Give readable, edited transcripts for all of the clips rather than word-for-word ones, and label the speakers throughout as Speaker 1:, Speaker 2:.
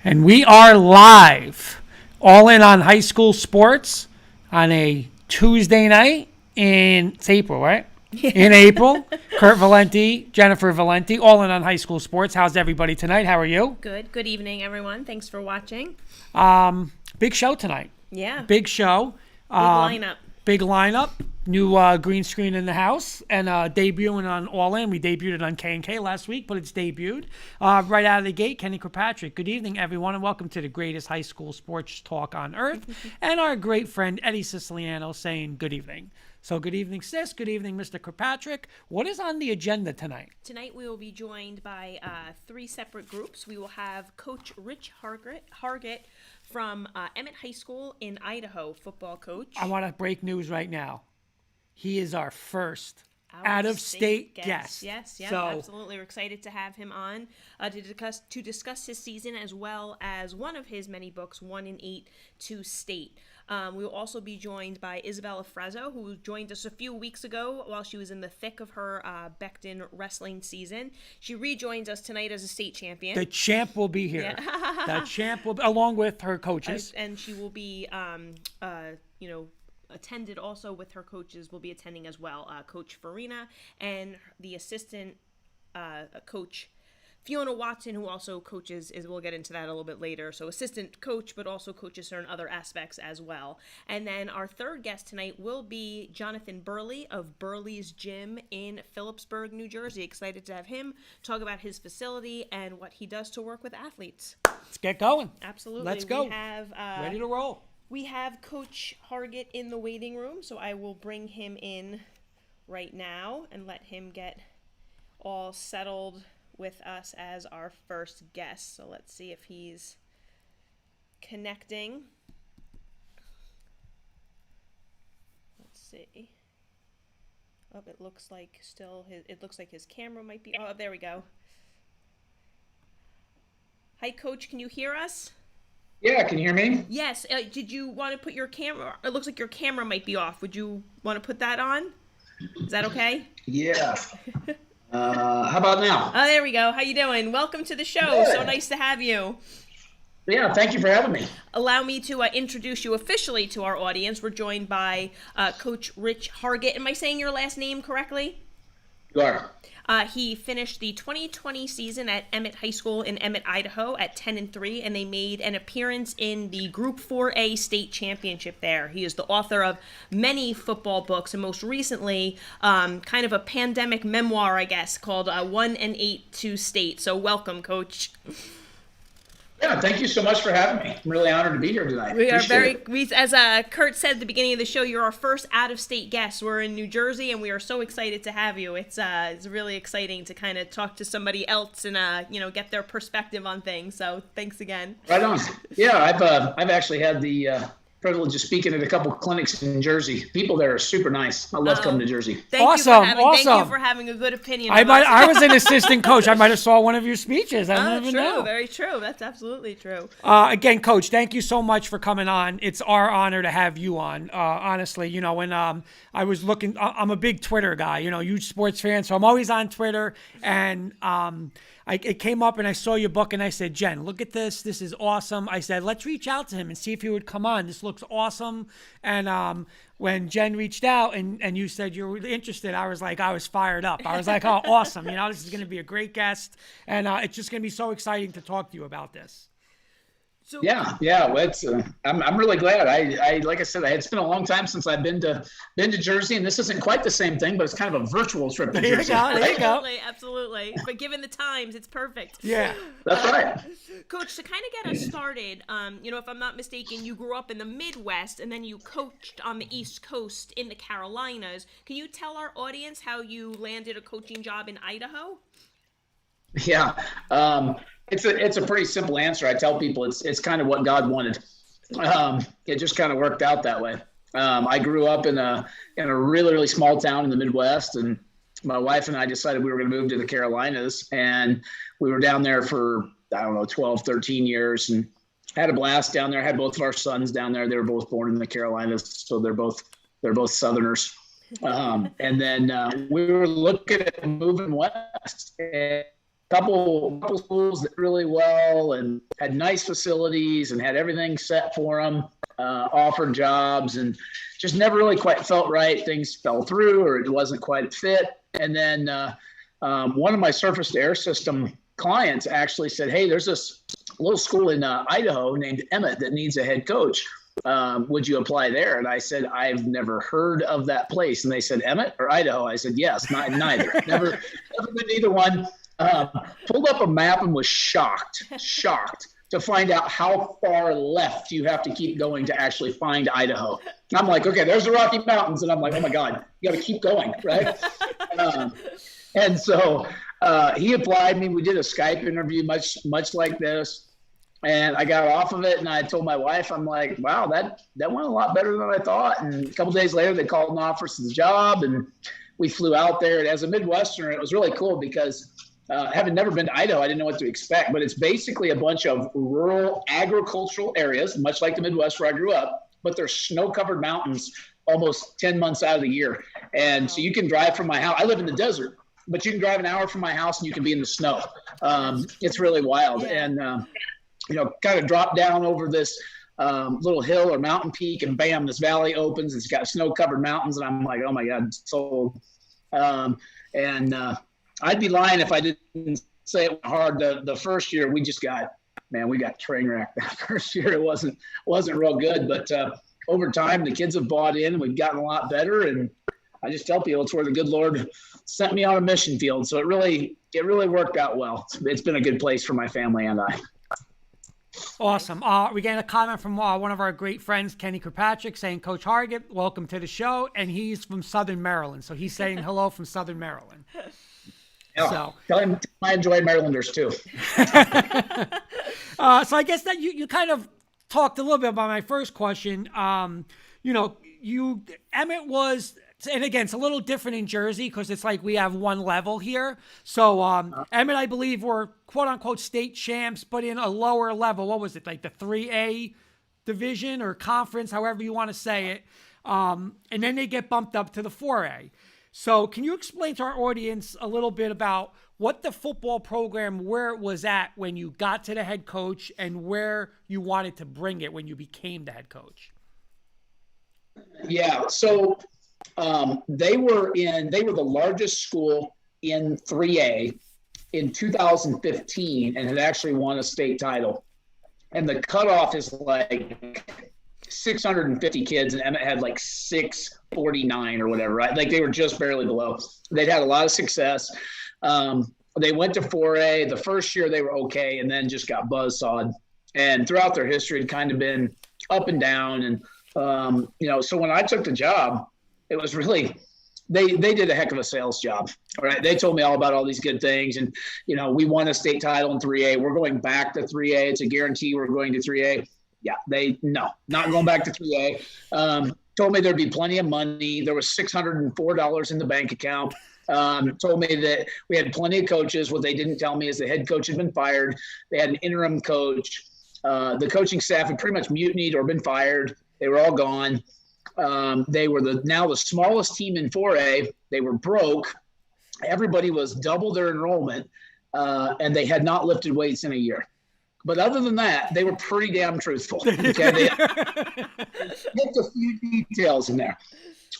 Speaker 1: And we are live, all in on high school sports on a Tuesday night it's April, right? Yeah. In April. Kurt Valenti, Jennifer Valenti, all in on high school sports. How's everybody tonight? How are you?
Speaker 2: Good. Good evening, everyone. Thanks for watching.
Speaker 1: Big show tonight.
Speaker 2: Yeah.
Speaker 1: Big show. Big lineup. New green screen in the house and debuting on All In. We debuted it on K&K last week, but it's debuted. Right out of the gate, Kenny Kirkpatrick. Good evening, everyone, and welcome to the greatest high school sports talk on earth. And our great friend Eddie Siciliano saying good evening. So good evening, sis. Good evening, Mr. Kirkpatrick. What is on the agenda tonight?
Speaker 2: Tonight we will be joined by three separate groups. We will have Coach Rich Hargitt from Emmett High School in Idaho, football coach.
Speaker 1: I want to break news right now. He is our first out-of-state guest.
Speaker 2: Yes, absolutely. We're excited to have him on to discuss his season as well as one of his many books, 1 in 8 to State. We will also be joined by Izabella Frezzo, who joined us a few weeks ago while she was in the thick of her Becton wrestling season. She rejoins us tonight as a state champion.
Speaker 1: The champ will be here. Yeah. The champ will be, along with her coaches.
Speaker 2: And she will be, attended also with her coaches, will be attending as well. Coach Farina and the assistant coach Fiona Watson, who also coaches, we'll get into that a little bit later. So assistant coach, but also coaches certain other aspects as well. And then our third guest tonight will be Jonathan Burley of Burley's Gym in Phillipsburg, New Jersey. Excited to have him talk about his facility and what he does to work with athletes.
Speaker 1: Let's get going.
Speaker 2: Absolutely.
Speaker 1: Let's go.
Speaker 2: We have,
Speaker 1: ready to roll.
Speaker 2: We have Coach Hargitt in the waiting room, so I will bring him in right now and let him get all settled with us as our first guest. So let's see if he's connecting. Let's see. Oh, it looks like his camera might be. Oh, there we go. Hi, Coach. Can you hear us?
Speaker 3: Yeah, can you hear me?
Speaker 2: Yes. Did you want to put your camera? It looks like your camera might be off. Would you want to put that on? Is that okay?
Speaker 3: Yeah. How about now?
Speaker 2: Oh, there we go. How you doing? Welcome to the show. Good. So nice to have you.
Speaker 3: Yeah, thank you for having me.
Speaker 2: Allow me to introduce you officially to our audience. We're joined by Coach Rich Hargitt. Am I saying your last name correctly?
Speaker 3: You are.
Speaker 2: He finished the 2020 season at Emmett High School in Emmett, Idaho at 10-3, and they made an appearance in the Group 4A state championship there. He is the author of many football books, and most recently, kind of a pandemic memoir, I guess, called 1 in 8 to State. So welcome, Coach.
Speaker 3: Yeah, thank you so much for having me. I'm really honored to be here tonight.
Speaker 2: As Kurt said at the beginning of the show, you're our first out-of-state guest. We're in New Jersey, and we are so excited to have you. It's really exciting to kind of talk to somebody else and get their perspective on things. So thanks again.
Speaker 3: Right on. Yeah, I've actually had the privilege of speaking at a couple of clinics in Jersey. People there are super nice. I love coming to Jersey.
Speaker 2: Thank you for having a good opinion.
Speaker 1: I was an assistant coach. I might have saw one of your speeches. I don't even know.
Speaker 2: Very true. That's absolutely true.
Speaker 1: Again, Coach, thank you so much for coming on. It's our honor to have you on. Honestly, when I was looking, I'm a big Twitter guy. Huge sports fan, so I'm always on Twitter. And it came up and I saw your book and I said, Jen, look at this. This is awesome. I said, let's reach out to him and see if he would come on. This looks awesome. And when Jen reached out and you said you were interested, I was fired up. I was like, oh, awesome. This is going to be a great guest. And it's just going to be so exciting to talk to you about this.
Speaker 2: So,
Speaker 3: yeah. Well, I'm really glad. I like I said, it's been a long time since I've been to Jersey, and this isn't quite the same thing, but it's kind of a virtual trip to Jersey.
Speaker 1: There you go.
Speaker 2: Absolutely. But given the times, it's perfect.
Speaker 1: Yeah,
Speaker 3: that's right.
Speaker 2: Coach, to kind of get us started, if I'm not mistaken, you grew up in the Midwest, and then you coached on the East Coast in the Carolinas. Can you tell our audience how you landed a coaching job in Idaho?
Speaker 3: Yeah. It's a pretty simple answer. I tell people it's kind of what God wanted. It just kind of worked out that way. I grew up in a really, really small town in the Midwest, and my wife and I decided we were going to move to the Carolinas, and we were down there for, 12, 13 years, and had a blast down there. I had both of our sons down there. They were both born in the Carolinas, so they're both Southerners. And then we were looking at moving west. And couple schools that really well and had nice facilities and had everything set for them, offered jobs, and just never really quite felt right. Things fell through or it wasn't quite a fit. And then one of my surface to air system clients actually said, hey, there's this little school in Idaho named Emmett that needs a head coach. Would you apply there? And I said, I've never heard of that place. And they said, Emmett or Idaho? I said, yes, neither. never been either one. Pulled up a map and was shocked to find out how far left you have to keep going to actually find Idaho. I'm like, okay, there's the Rocky Mountains. And I'm like, oh my God, you got to keep going, right? And so he applied me. We did a Skype interview, much like this. And I got off of it, and I told my wife, I'm like, wow, that went a lot better than I thought. And a couple days later, they called and offered us the job, and we flew out there. And as a Midwesterner, it was really cool because having never been to Idaho, I didn't know what to expect. But it's basically a bunch of rural agricultural areas, much like the Midwest where I grew up, but they're snow-covered mountains almost 10 months out of the year. And so you can drive from my house. I live in the desert, but you can drive an hour from my house, and you can be in the snow. It's really wild. Yeah. And kind of drop down over this little hill or mountain peak, and bam, this valley opens. It's got snow-covered mountains, and I'm like, oh my God, sold. I'd be lying if I didn't say it went hard. The first year we got train wrecked. That first year it wasn't real good, but over time the kids have bought in, and we've gotten a lot better. And I just tell people it's where the good Lord sent me on a mission field. So it really worked out well. It's been a good place for my family and I.
Speaker 1: Awesome. We got a comment from one of our great friends, Kenny Kirkpatrick, saying, Coach Hargitt, welcome to the show. And he's from Southern Maryland. So he's saying hello from Southern Maryland.
Speaker 3: Yeah. So tell him I enjoy Marylanders too.
Speaker 1: So I guess that you kind of talked a little bit about my first question. Emmett was, and again, it's a little different in Jersey because it's like we have one level here. So Emmett, I believe, were quote unquote state champs, but in a lower level. What was it, like the 3A division or conference, however you want to say it? And then they get bumped up to the 4A. So can you explain to our audience a little bit about what the football program, where it was at when you got to the head coach, and where you wanted to bring it when you became the head coach?
Speaker 3: Yeah. So they were the largest school in 3A in 2015 and had actually won a state title. And the cutoff is like 650 kids, and Emmett had like 649 or whatever, right? Like they were just barely below. They'd had a lot of success. They went to 4A. The first year they were okay, and then just got buzzsawed. And throughout their history, it kind of been up and down. And so when I took the job, it was really they did a heck of a sales job. All right. They told me all about all these good things. And, we won a state title in 3A. We're going back to 3A. It's a guarantee we're going to 3A. Yeah, not going back to 3A. Told me there'd be plenty of money. There was $604 in the bank account. Told me that we had plenty of coaches. What they didn't tell me is the head coach had been fired. They had an interim coach. The coaching staff had pretty much mutinied or been fired. They were all gone. They were now the smallest team in 4A. They were broke. Everybody was double their enrollment, and they had not lifted weights in a year. But other than that, they were pretty damn truthful. Okay, they hit a few details in there.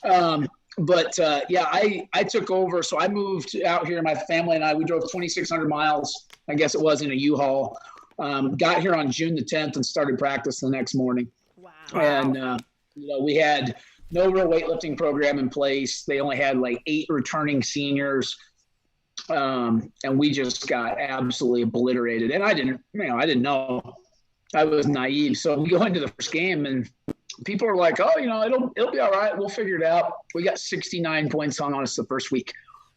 Speaker 3: I took over. So I moved out here. My family and I, we drove 2,600 miles, I guess it was, in a U-Haul. Got here on June the 10th and started practice the next morning.
Speaker 2: Wow.
Speaker 3: And, we had no real weightlifting program in place. They only had like 8 returning seniors. And we just got absolutely obliterated. And I didn't know. I was naive. So we go into the first game and people are like, oh, it'll be all right. We'll figure it out. We got 69 points hung on us the first week.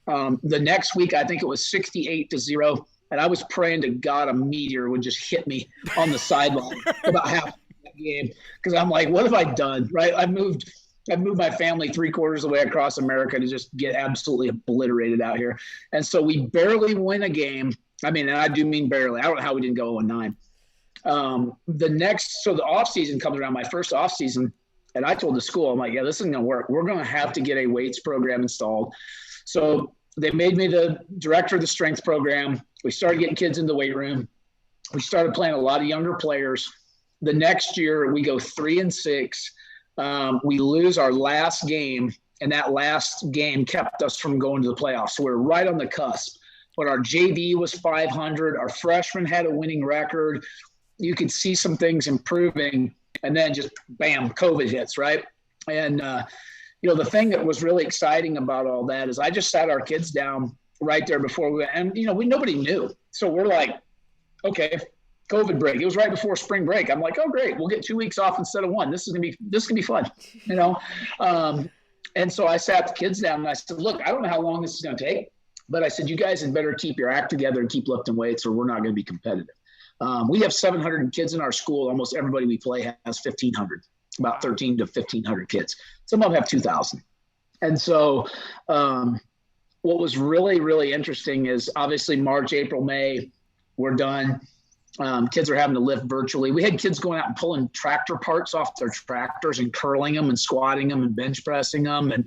Speaker 3: The next week, I think it was 68-0. And I was praying to God a meteor would just hit me on the sideline about half the game. Because I'm like, what have I done? Right? I've moved my family 3/4 of the way across America to just get absolutely obliterated out here. And so we barely win a game. I mean, and I do mean barely. I don't know how we didn't go 0-9. So the off season comes around, my first off season, and I told the school, I'm like, yeah, this isn't going to work. We're going to have to get a weights program installed. So they made me the director of the strength program. We started getting kids in the weight room. We started playing a lot of younger players. The next year we go 3-6. We lose our last game, and that last game kept us from going to the playoffs. So we're right on the cusp. But our JV was 500. Our freshmen had a winning record. You could see some things improving, and then just bam, COVID hits, right? And the thing that was really exciting about all that is I just sat our kids down right there before we went, and nobody knew. So we're like, okay, COVID break. It was right before spring break. I'm like, oh great, we'll get 2 weeks off instead of one. This is gonna be fun, And so I sat the kids down and I said, look, I don't know how long this is gonna take, but I said, you guys had better keep your act together and keep lifting weights, or we're not gonna be competitive. We have 700 kids in our school. Almost everybody we play has 1,500, about 13 to 1,500 kids. Some of them have 2,000. And so what was really, really interesting is obviously March, April, May, we're done. Kids are having to lift virtually. We had kids going out and pulling tractor parts off their tractors and curling them and squatting them and bench pressing them and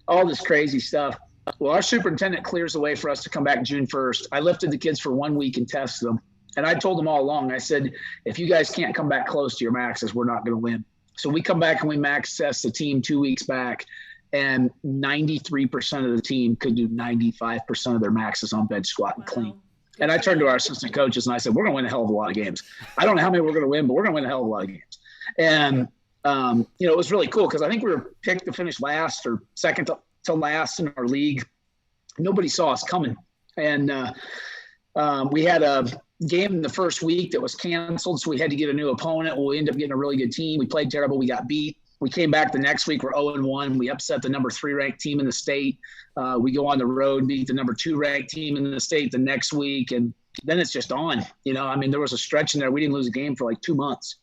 Speaker 3: all this crazy stuff. Well, our superintendent clears the way for us to come back June 1st. I lifted the kids for 1 week and tested them. And I told them all along, I said, if you guys can't come back close to your maxes, we're not going to win. So we come back and we max test the team 2 weeks back, and 93% of the team could do 95% of their maxes on bench, squat, and clean. And I turned to our assistant coaches and I said, we're going to win a hell of a lot of games. I don't know how many we're going to win, but we're going to win a hell of a lot of games. And, it was really cool because I think we were picked to finish last or second to last in our league. Nobody saw us coming. And we had a game in the first week that was canceled, so we had to get a new opponent. Well, we ended up getting a really good team. We played terrible. We got beat. We came back the next week. We're 0-1. We upset the number 3 ranked team in the state. We go on the road, beat the number 2 ranked team in the state the next week, and then it's just on. There was a stretch in there. We didn't lose a game for like 2 months.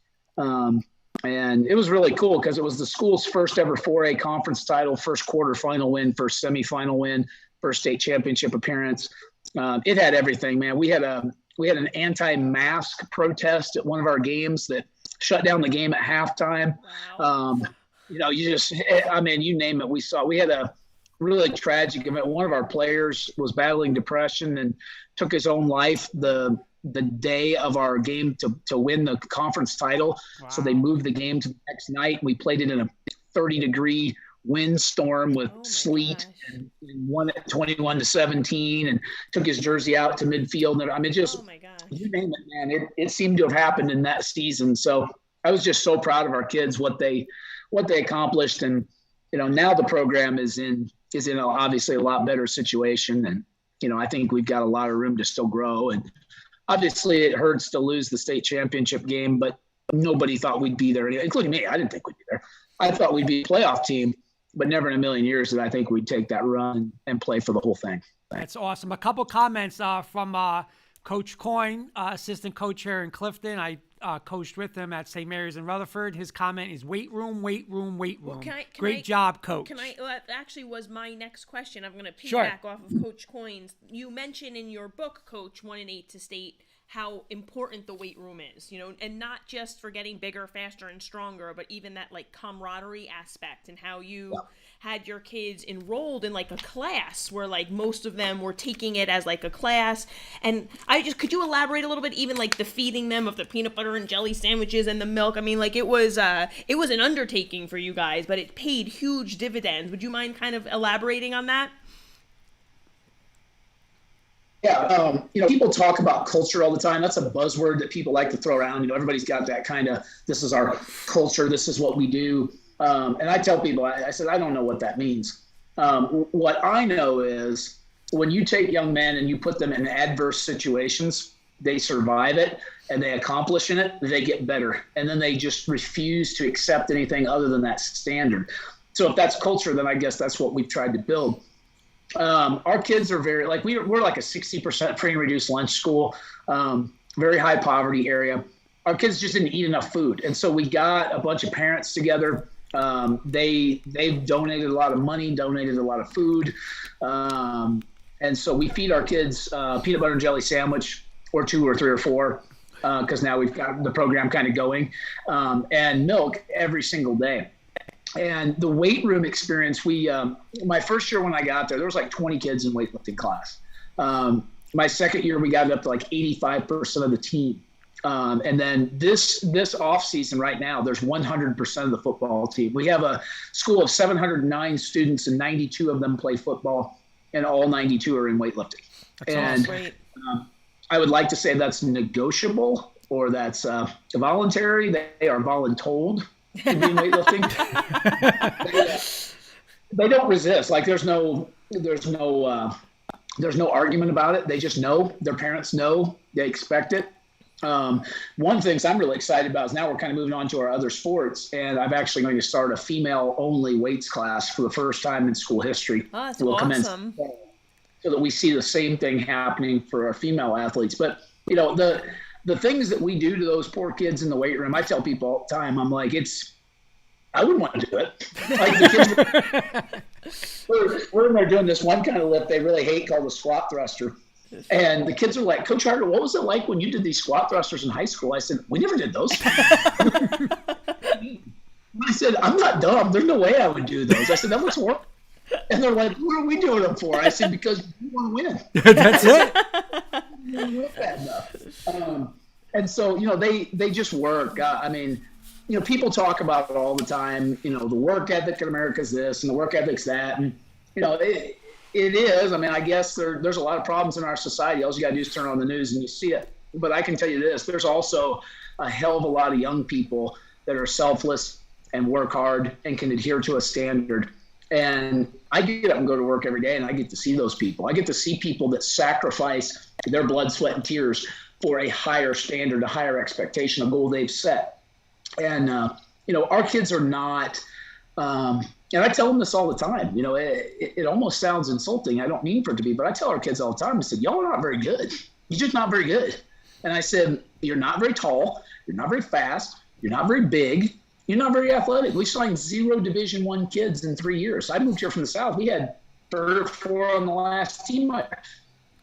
Speaker 3: And it was really cool because it was the school's first ever 4A conference title, first quarterfinal win, first semifinal win, first state championship appearance. It had everything, man. We had an anti-mask protest at one of our games that shut down the game at halftime.
Speaker 2: Wow.
Speaker 3: You name it. We had a really tragic event. One of our players was battling depression and took his own life the day of our game to win the conference title. Wow. So they moved the game to the next night. We played it in a 30-degree windstorm with sleet and won it 21-17 and took his jersey out to midfield. And you name it, man, it seemed to have happened in that season. So I was just so proud of our kids, what they accomplished. And, now the program is in obviously a lot better situation. And, I think we've got a lot of room to still grow. And obviously it hurts to lose the state championship game, but nobody thought we'd be there, including me. I didn't think we'd be there. I thought we'd be a playoff team, but never in a million years did I think we'd take that run and play for the whole thing.
Speaker 1: That's awesome. A couple comments from Coach Coyne, assistant coach here in Clifton. I coached with him at St. Mary's in Rutherford. His comment is weight room.
Speaker 2: Well,
Speaker 1: Great job, Coach.
Speaker 2: That actually was my next question. I'm going to piggyback off of Coach Coyne's. You mentioned in your book, Coach, 1 and 8 to state how important the weight room is, and not just for getting bigger, faster, and stronger, but even that like camaraderie aspect and how you had your kids enrolled in like a class where like most of them were taking it as like a class. And could you elaborate a little bit, even like the feeding them of the peanut butter and jelly sandwiches and the milk? It was an undertaking for you guys, but it paid huge dividends. Would you mind kind of elaborating on that?
Speaker 3: Yeah, people talk about culture all the time. That's a buzzword that people like to throw around. Everybody's got that kind of, this is our culture, this is what we do. And I tell people, I said, I don't know what that means. What I know is when you take young men and you put them in adverse situations, they survive it and they accomplish in it, they get better. And then they just refuse to accept anything other than that standard. So if that's culture, then I guess that's what we've tried to build. Our kids are very, we're like a 60% free and reduced lunch school, very high poverty area. Our kids just didn't eat enough food. And so we got a bunch of parents together. They've donated a lot of money, donated a lot of food. And so we feed our kids peanut butter and jelly sandwich or 2 or 3 or 4, because now we've got the program kind of going, and milk every single day. And the weight room experience, my first year when I got there was like 20 kids in weightlifting class. My second year, we got it up to like 85% of the team. And then this off season right now, there's 100% of the football team. We have a school of 709 students, and 92 of them play football, and all 92 are in weightlifting.
Speaker 1: That's
Speaker 2: great.
Speaker 3: I would like to say that's negotiable or that's voluntary. They are voluntold to be in weightlifting. They don't resist. Like there's no argument about it. They just know. Their parents know. They expect it. One thing I'm really excited about is now we're kind of moving on to our other sports, and I'm actually going to start a female-only weights class for the first time in school history.
Speaker 2: Oh, that's awesome.
Speaker 3: So that we see the same thing happening for our female athletes. But, the things that we do to those poor kids in the weight room, I tell people all the time, I'm like, I wouldn't want to do it. Like the kids, we're in there doing this one kind of lift they really hate called the squat thruster. And the kids are like, Coach Hargitt, what was it like when you did these squat thrusters in high school? I said, we never did those. I said, I'm not dumb. There's no way I would do those. I said, that looks horrible. And they're like, what are we doing them for? I said, because you want to win.
Speaker 1: That's it.
Speaker 3: You don't win bad enough. And so, they just work. People talk about it all the time. The work ethic in America is this and the work ethic's that. And, it is. I guess there's a lot of problems in our society. All you got to do is turn on the news and you see it. But I can tell you this, there's also a hell of a lot of young people that are selfless and work hard and can adhere to a standard. And I get up and go to work every day, and I get to see those people. I get to see people that sacrifice their blood, sweat, and tears for a higher standard, a higher expectation, a goal they've set. And, our kids are not and I tell them this all the time. It almost sounds insulting. I don't mean for it to be, but I tell our kids all the time, I said, y'all are not very good. You're just not very good. And I said, you're not very tall. You're not very fast. You're not very big. You're not very athletic. We signed 0 Division I kids in 3 years. I moved here from the South. We had 3 or 4 on the last team.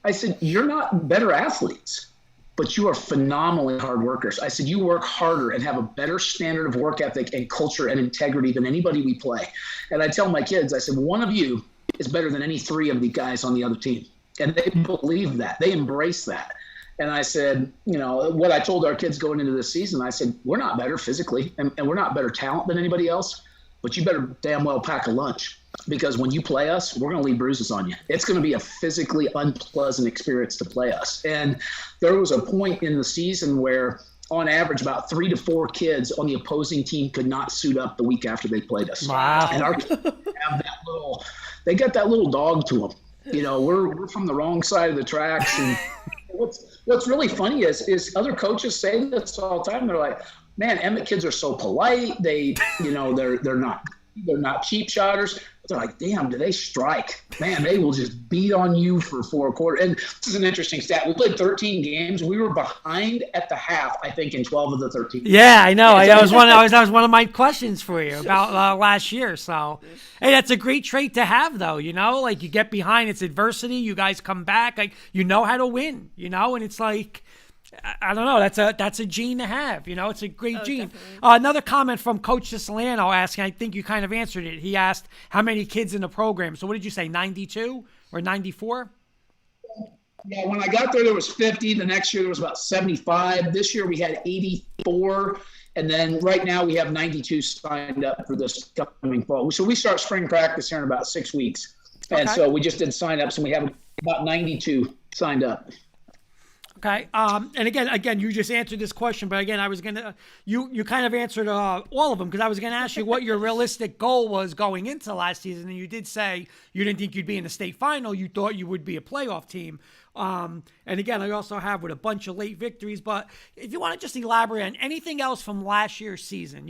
Speaker 3: I said, you're not better athletes, but you are phenomenally hard workers. I said, you work harder and have a better standard of work ethic and culture and integrity than anybody we play. And I tell my kids, I said, one of you is better than any 3 of the guys on the other team. And they believe that. They embrace that. And I said, what I told our kids going into this season, I said, we're not better physically and we're not better talent than anybody else, but you better damn well pack a lunch, because when you play us, we're going to leave bruises on you. It's going to be a physically unpleasant experience to play us. And there was a point in the season where on average about 3 to 4 kids on the opposing team could not suit up the week after they played us.
Speaker 1: Wow.
Speaker 3: And our kids have they got that little dog to them. We're from the wrong side of the tracks. And what's really funny is other coaches say this all the time. They're like, man, Emmett kids are so polite. They're not cheap shotters. But they're like, damn, do they strike? Man, they will just beat on you for 4 quarters. And this is an interesting stat. We played 13 games. We were behind at the half, I think, in 12 of the 13.
Speaker 1: Yeah, I know. That was one of my questions for you about last year. So, hey, that's a great trait to have, though. Like you get behind, it's adversity. You guys come back, like how to win. And it's like, I don't know. That's a gene to have. It's a great gene. Another comment from Coach Siciliano asking, I think you kind of answered it. He asked how many kids in the program. So what did you say, 92 or 94?
Speaker 3: Yeah, when I got there was 50. The next year there was about 75. This year we had 84. And then right now we have 92 signed up for this coming fall. So we start spring practice here in about 6 weeks. And so we just did sign-ups, and we have about 92 signed up.
Speaker 1: Okay. And again, you just answered this question, but again, I was you kind of answered all of them, because I was going to ask you what your realistic goal was going into last season, and you did say you didn't think you'd be in the state final. You thought you would be a playoff team. And again, I also have with a bunch of late victories, but if you want to just elaborate on anything else from last year's season,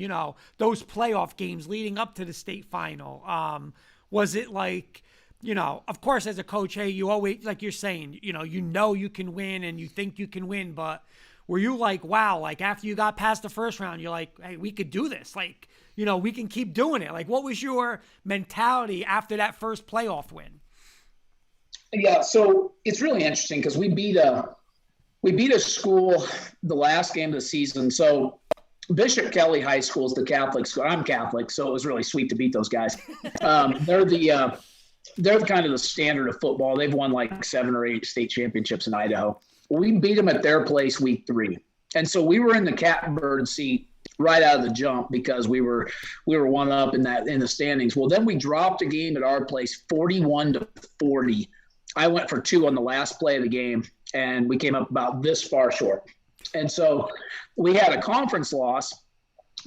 Speaker 1: those playoff games leading up to the state final, was it like, of course, as a coach, hey, you always, like you're saying, you can win and you think you can win, but were you like, wow, like after you got past the first round, you're like, hey, we could do this. Like, we can keep doing it. Like, what was your mentality after that first playoff win?
Speaker 3: Yeah, so it's really interesting because we beat a school the last game of the season. So Bishop Kelly High School is the Catholic school. I'm Catholic, so it was really sweet to beat those guys. they're kind of the standard of football. They've won like 7 or 8 state championships in Idaho. We beat them at their place week 3. And so we were in the catbird seat right out of the jump because we were one up in the standings. Well, then we dropped a game at our place 41-40. I went for 2 on the last play of the game, and we came up about this far short. And so we had a conference loss.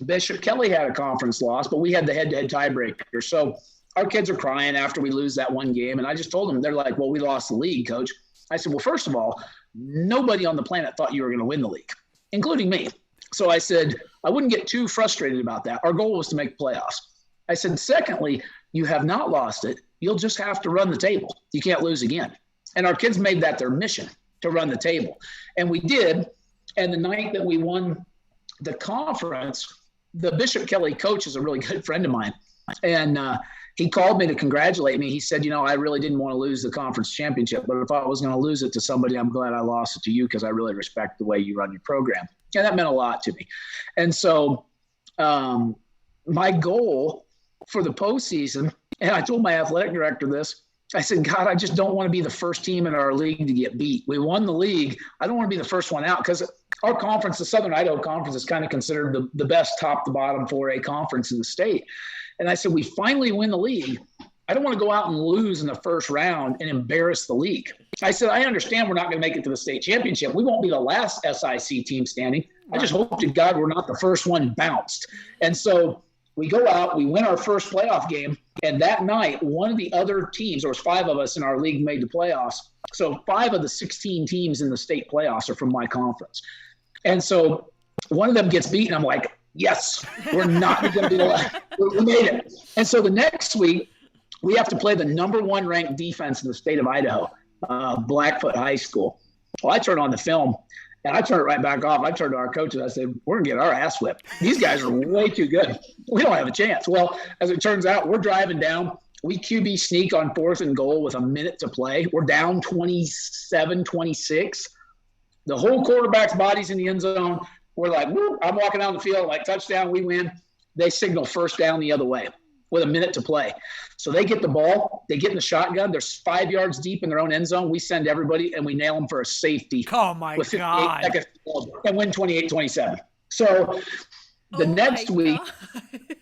Speaker 3: Bishop Kelly had a conference loss, but we had the head-to-head tiebreaker. So our kids are crying after we lose that one game. And I just told them, they're like, well, we lost the league, coach. I said, well, first of all, nobody on the planet thought you were going to win the league, including me. So I said, I wouldn't get too frustrated about that. Our goal was to make playoffs. I said, secondly, you have not lost it. You'll just have to run the table. You can't lose again. And our kids made that their mission, to run the table. And we did. And the night that we won the conference, the Bishop Kelly coach is a really good friend of mine. And he called me to congratulate me. He said, I really didn't want to lose the conference championship, but if I was going to lose it to somebody, I'm glad I lost it to you because I really respect the way you run your program. And that meant a lot to me. And so my goal for the postseason, and I told my athletic director this, I said, God, I just don't want to be the first team in our league to get beat. We won the league. I don't want to be the first one out because our conference, the Southern Idaho Conference, is kind of considered the best top to bottom 4A conference in the state. And I said, we finally win the league. I don't want to go out and lose in the first round and embarrass the league. I said, I understand we're not going to make it to the state championship. We won't be the last SIC team standing. I just hope to God we're not the first one bounced. And so we go out, we win our first playoff game. And that night, one of the other teams, there was 5 of us in our league made the playoffs. So 5 of the 16 teams in the state playoffs are from my conference. And so one of them gets beaten. I'm like, yes, we're not going to be the last. We made it. And so the next week, we have to play the number 1 ranked defense in the state of Idaho, Blackfoot High School. Well, I turned on the film, and I turned it right back off. I turned to our coaches. I said, we're going to get our ass whipped. These guys are way too good. We don't have a chance. Well, as it turns out, we're driving down. We QB sneak on 4th and goal with a minute to play. We're down 27-26. The whole quarterback's body's in the end zone. We're like, woo, I'm walking down the field, like touchdown, we win. They signal first down the other way with a minute to play. So they get the ball, they get in the shotgun, they're 5 yards deep in their own end zone. We send everybody and we nail them for a safety.
Speaker 1: Oh my God.
Speaker 3: Seconds and win 28-27. So the next week,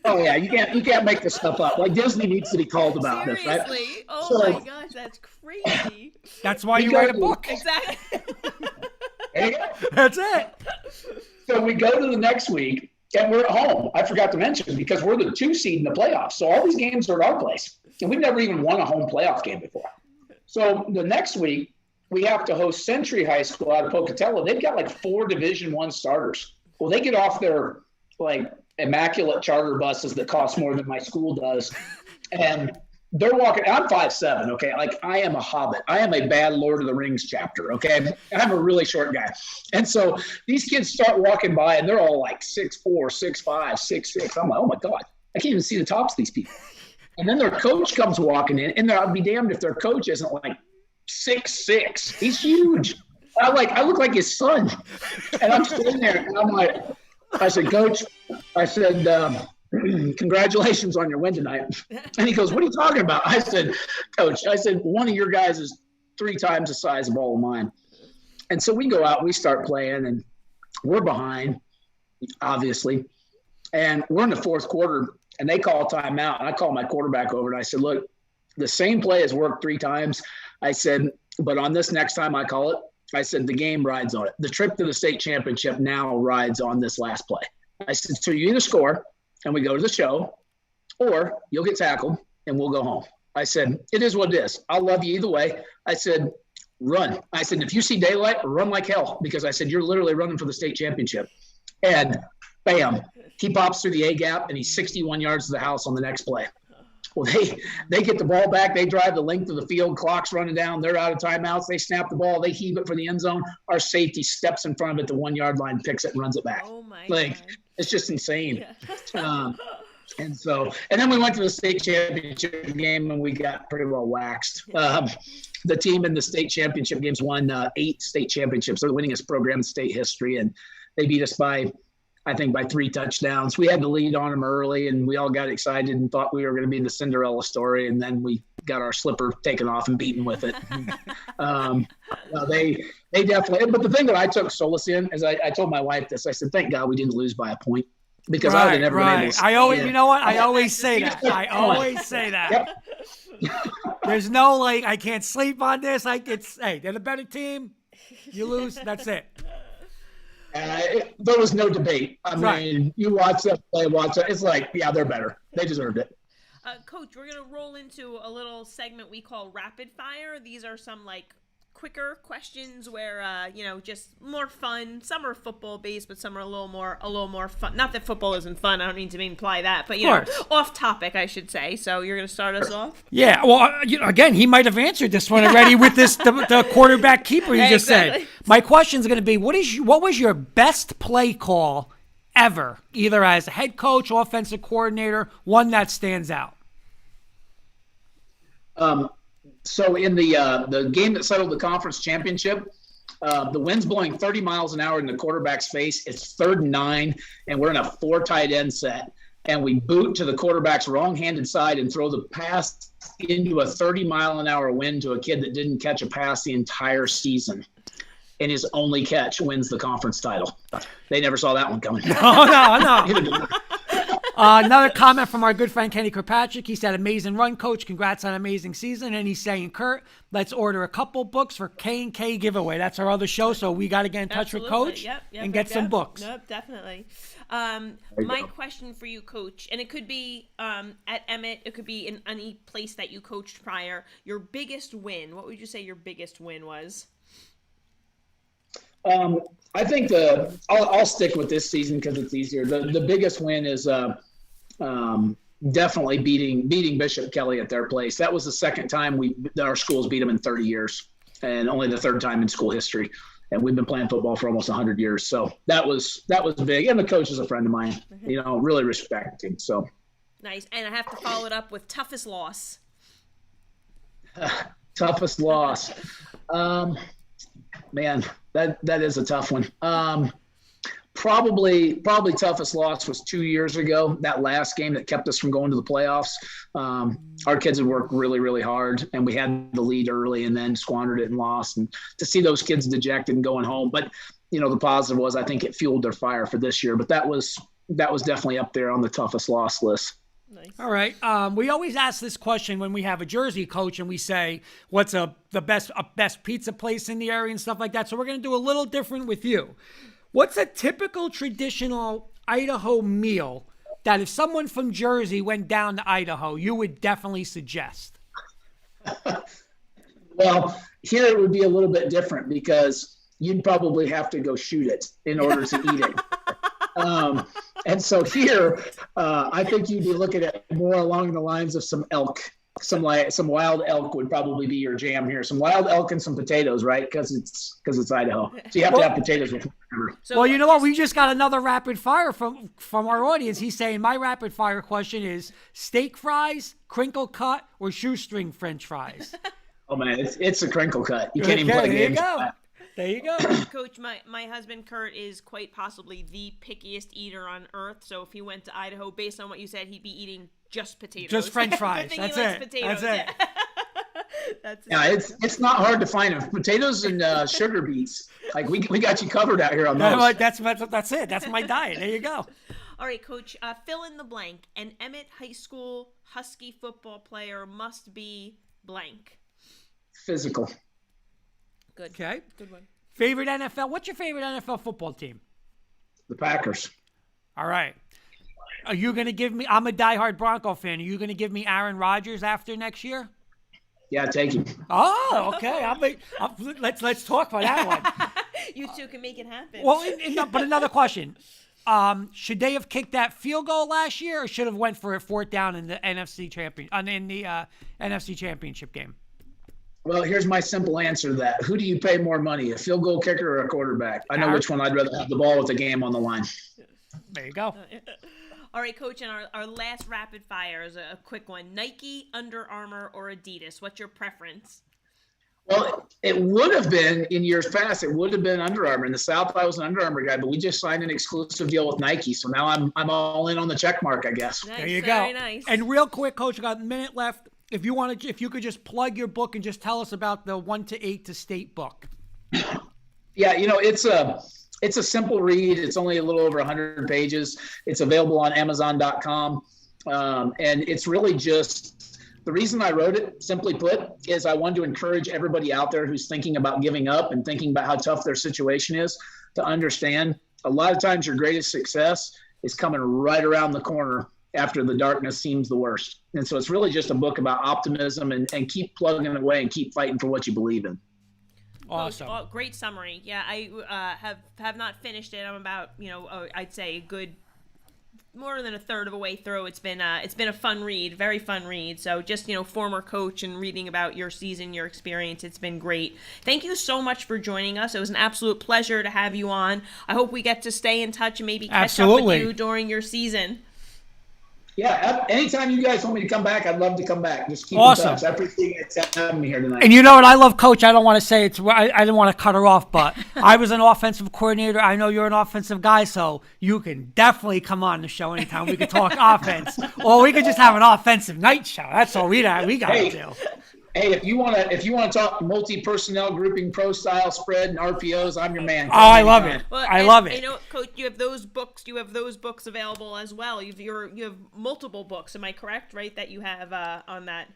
Speaker 3: oh yeah, you can't make this stuff up. Like Disney needs to be called about
Speaker 2: Seriously?
Speaker 3: this, right?
Speaker 2: Oh my gosh, that's crazy.
Speaker 1: That's why you write a book.
Speaker 2: Exactly.
Speaker 3: There you go.
Speaker 1: That's it.
Speaker 3: So we go to the next week, and we're at home. I forgot to mention, because we're the 2 seed in the playoffs. So all these games are at our place. And we've never even won a home playoff game before. So the next week, we have to host Century High School out of Pocatello. They've got like 4 Division I starters. Well, they get off their like immaculate charter buses that cost more than my school does. And they're walking. I'm 5'7", okay? Like, I am a hobbit. I am a bad Lord of the Rings chapter, okay? I'm a really short guy. And so these kids start walking by, and they're all like 6'4", 6'5", 6'6". I'm like, oh, my God. I can't even see the tops of these people. And then their coach comes walking in, and I'll be damned if their coach isn't like 6'6". He's huge. I look like his son. And I'm sitting there, and I'm like, I said, Coach, I said, congratulations on your win tonight. And he goes, what are you talking about? I said, Coach, I said, one of your guys is 3 times the size of all of mine. And so we go out, we start playing, and we're behind, obviously. And we're in the 4th quarter, and they call timeout. And I call my quarterback over, and I said, look, the same play has worked 3 times. I said, but on this next time I call it, I said, the game rides on it. The trip to the state championship now rides on this last play. I said, so you either score and we go to the show, or you'll get tackled and we'll go home. I said, it is what it is. I'll love you either way. I said, run. I said, if you see daylight, run like hell, because I said, you're literally running for the state championship. And bam, he pops through the A gap, and he's 61 yards to the house on the next play. Well, they get the ball back. They drive the length of the field. Clock's running down. They're out of timeouts. They snap the ball. They heave it for the end zone. Our safety steps in front of it, the 1 yard line, picks it, and runs it back.
Speaker 2: Oh my
Speaker 3: God. It's just insane. Yeah. And then we went to the state championship game, and we got pretty well waxed. The team in the state championship games won 8 state championships. They're the winningest program in state history, and they beat us by 3 touchdowns. We had the lead on them early, and we all got excited and thought we were going to be the Cinderella story. And then we got our slipper taken off and beaten with it. No, they definitely. But the thing that I took solace in is I told my wife this. I said, "Thank God we didn't lose by a point." Because I would have never been able to.
Speaker 1: I always, you know what? I always say that. I always say that.
Speaker 3: Yep.
Speaker 1: There's no I can't sleep on this. Hey, they're the better team. You lose, that's it.
Speaker 3: There was no debate. I mean, you watch that play, it's like, yeah, they're better. They deserved it.
Speaker 2: Coach, we're going to roll into a little segment we call Rapid Fire. These are some quicker questions where just more fun. Some are football based, but some are a little more fun. Not that football isn't fun. I don't mean to imply that, but off topic, I should say. So you're going to start us off.
Speaker 1: Yeah. Well, again, he might have answered this one already with the quarterback keeper you just said. My question is going to be, what was your best play call ever, either as a head coach, offensive coordinator, one that stands out?
Speaker 3: So in the game that settled the conference championship, the wind's blowing 30 miles an hour in the quarterback's face. It's 3rd and 9, and we're in a 4 tight end set. And we boot to the quarterback's wrong-handed side and throw the pass into a 30-mile-an-hour wind to a kid that didn't catch a pass the entire season. And his only catch wins the conference title. They never saw that one coming.
Speaker 1: No. Another comment from our good friend Kenny Kirkpatrick. He said, amazing run, coach. Congrats on an amazing season. And he's saying, Kurt, let's order a couple books for K&K giveaway. That's our other show, so we got to get in touch with Coach and get some books.
Speaker 2: Yep, definitely. My question for you, Coach, and it could be at Emmett, it could be in any place that you coached prior. Your biggest win, what would you say your biggest win was?
Speaker 3: I think I'll stick with this season because it's easier. The biggest win is definitely beating Bishop Kelly at their place. That was the second time our schools beat them in 30 years, and only the third time in school history. And we've been playing football for almost 100 years, so that was big. And the coach is a friend of mine. Really respect him. So
Speaker 2: nice. And I have to follow it up with toughest loss.
Speaker 3: Toughest loss. Man, that is a tough one. Probably toughest loss was 2 years ago. That last game that kept us from going to the playoffs. Our kids had worked really, really hard, and we had the lead early and then squandered it and lost. And to see those kids dejected and going home, but the positive was I think it fueled their fire for this year. But that was definitely up there on the toughest loss list.
Speaker 2: Nice.
Speaker 1: All right. We always ask this question when we have a Jersey coach and we say, what's the best pizza place in the area and stuff like that. So we're going to do a little different with you. What's a typical traditional Idaho meal that if someone from Jersey went down to Idaho, you would definitely suggest?
Speaker 3: Well, here it would be a little bit different because you'd probably have to go shoot it in order to eat it. And so here, I think you'd be looking at more along the lines of some elk. Some wild elk would probably be your jam here. Some wild elk and some potatoes, right? Because it's Idaho, so you have to have potatoes with whatever.
Speaker 1: Well, you know what? We just got another rapid fire from our audience. He's saying my rapid fire question is steak fries, crinkle cut, or shoestring French fries.
Speaker 3: Oh man, it's a crinkle cut. You can't even play games.
Speaker 1: There you go.
Speaker 2: Coach, my husband Kurt is quite possibly the pickiest eater on earth. So if he went to Idaho, based on what you said, he'd be eating just potatoes.
Speaker 1: Just French fries.
Speaker 2: That's it.
Speaker 1: Potatoes. That's it.
Speaker 2: That's
Speaker 3: it. It's not hard to find them. Potatoes and sugar beets. Like we got you covered out here on those.
Speaker 1: That's it. That's my diet. There you go.
Speaker 2: All right, Coach. Fill in the blank. An Emmett High School Husky football player must be blank.
Speaker 3: Physical.
Speaker 2: Good.
Speaker 1: Okay.
Speaker 2: Good one.
Speaker 1: Favorite NFL? What's your favorite NFL football team?
Speaker 3: The Packers.
Speaker 1: All right. Are you going to give me – I'm a diehard Bronco fan. Are you going to give me Aaron Rodgers after next year?
Speaker 3: Yeah, take him.
Speaker 1: Oh, okay. Let's talk about that one.
Speaker 2: You two can make it happen.
Speaker 1: Well, but another question. Should they have kicked that field goal last year or should have went for a fourth down in the NFC Championship game?
Speaker 3: Well, here's my simple answer to that. Who do you pay more money, a field goal kicker or a quarterback? I know which one I'd rather have the ball with the game on the line.
Speaker 1: There you go.
Speaker 2: All right, Coach, and our last rapid fire is a quick one. Nike, Under Armour, or Adidas? What's your preference?
Speaker 3: Well, it would have been in years past. It would have been Under Armour. In the South, I was an Under Armour guy, but we just signed an exclusive deal with Nike, so now I'm all in on the check mark, I guess.
Speaker 2: Nice,
Speaker 1: there you
Speaker 2: very
Speaker 1: go.
Speaker 2: Nice.
Speaker 1: And real quick, Coach, I got a minute left. if you could just plug your book and just tell us about the 1 to 8 to state book.
Speaker 3: Yeah, it's a simple read. It's only a little over 100 pages. It's available on Amazon.com. And it's really just the reason I wrote it, simply put, is I wanted to encourage everybody out there who's thinking about giving up and thinking about how tough their situation is to understand a lot of times your greatest success is coming right around the corner after the darkness seems the worst. And so it's really just a book about optimism and keep plugging away and keep fighting for what you believe in.
Speaker 1: Awesome.
Speaker 2: Oh, great summary. Yeah, I have not finished it. I'm about, I'd say a good more than a third of a way through. It's been a fun read, very fun read. So just, former coach and reading about your season, your experience, it's been great. Thank you so much for joining us. It was an absolute pleasure to have you on. I hope we get to stay in touch and maybe catch up with you during your season.
Speaker 3: Yeah, anytime you guys want me to come back, I'd love to come back. Just keep
Speaker 1: awesome.
Speaker 3: in touch. I appreciate you having me here tonight.
Speaker 1: And you know what? I love Coach. I don't want to say I didn't want to cut her off, but I was an offensive coordinator. I know you're an offensive guy, so you can definitely come on the show anytime. We could talk offense, or we could just have an offensive night show. That's all we got to do.
Speaker 3: Hey, if you want to talk multi-personnel grouping, pro style spread, and RPOs, I'm your man.
Speaker 1: I love it.
Speaker 2: Well,
Speaker 1: I love it.
Speaker 2: Coach, you have those books. You have those books available as well. You have multiple books. Am I correct? Right, that you have on that.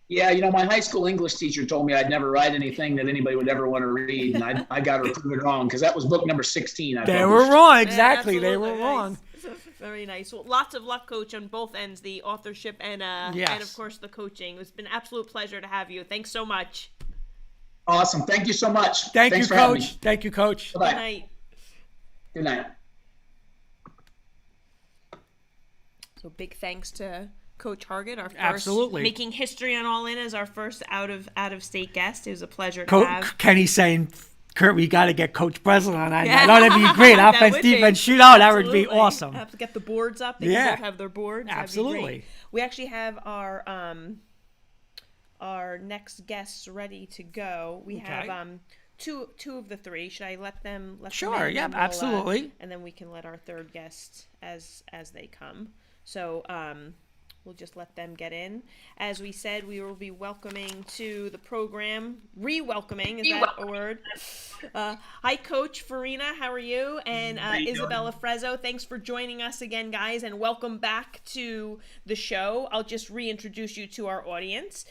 Speaker 3: Yeah, my high school English teacher told me I'd never write anything that anybody would ever want to read, and I got her proven wrong because that was book number 16.
Speaker 1: They were wrong. Exactly, yeah, they were wrong.
Speaker 2: Very nice. Well, lots of luck, Coach, on both ends, the authorship and of course the coaching. It's been an absolute pleasure to have you. Thanks so much.
Speaker 3: Awesome. Thank you so much.
Speaker 1: Thanks, Coach. Thank you, Coach.
Speaker 3: Bye-bye.
Speaker 2: Good night.
Speaker 3: Good night.
Speaker 2: So big thanks to Coach Hargitt, our first
Speaker 1: Absolutely
Speaker 2: making history on All In as our first out of state guest. It was a pleasure to have.
Speaker 1: Kenny's saying, Kurt, we got to get Coach Breslin on that. Yeah. That'd be great. Offense, defense, shootout. That would be awesome.
Speaker 2: Have to get the boards up. They can both have their boards.
Speaker 1: Absolutely.
Speaker 2: We actually have our next guests ready to go. We have two of the three. Should I let them?
Speaker 1: Sure. Yeah. Absolutely.
Speaker 2: And then we can let our third guest as they come. So we'll just let them get in. As we said, we will be welcoming to the program, re-welcoming, is that a word? Hi, Coach Farina, how are you? And Izabella Frezzo, thanks for joining us again, guys, and welcome back to the show. I'll just reintroduce you to our audience.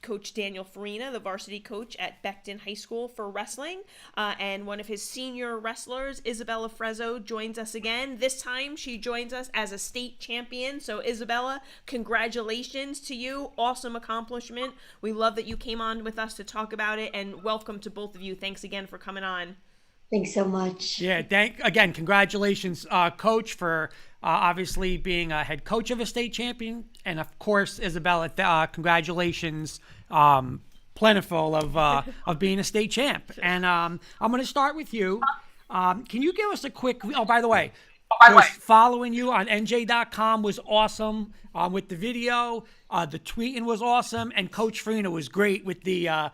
Speaker 2: Coach Daniel Farina, the varsity coach at Becton High School for wrestling, and one of his senior wrestlers, Izabella Frezzo, joins us again. This time, she joins us as a state champion. So, Izabella, congratulations to you. Awesome accomplishment. We love that you came on with us to talk about it, and welcome to both of you. Thanks again for coming on.
Speaker 4: Thanks so much.
Speaker 1: Yeah, again, congratulations, Coach, for obviously being a head coach of a state champion. And, of course, Izabella, congratulations, plentiful of being a state champ. And I'm going to start with you. Can you give us a quick – by the way, following you on NJ.com was awesome with the video. The tweeting was awesome. And Coach Farina was great with the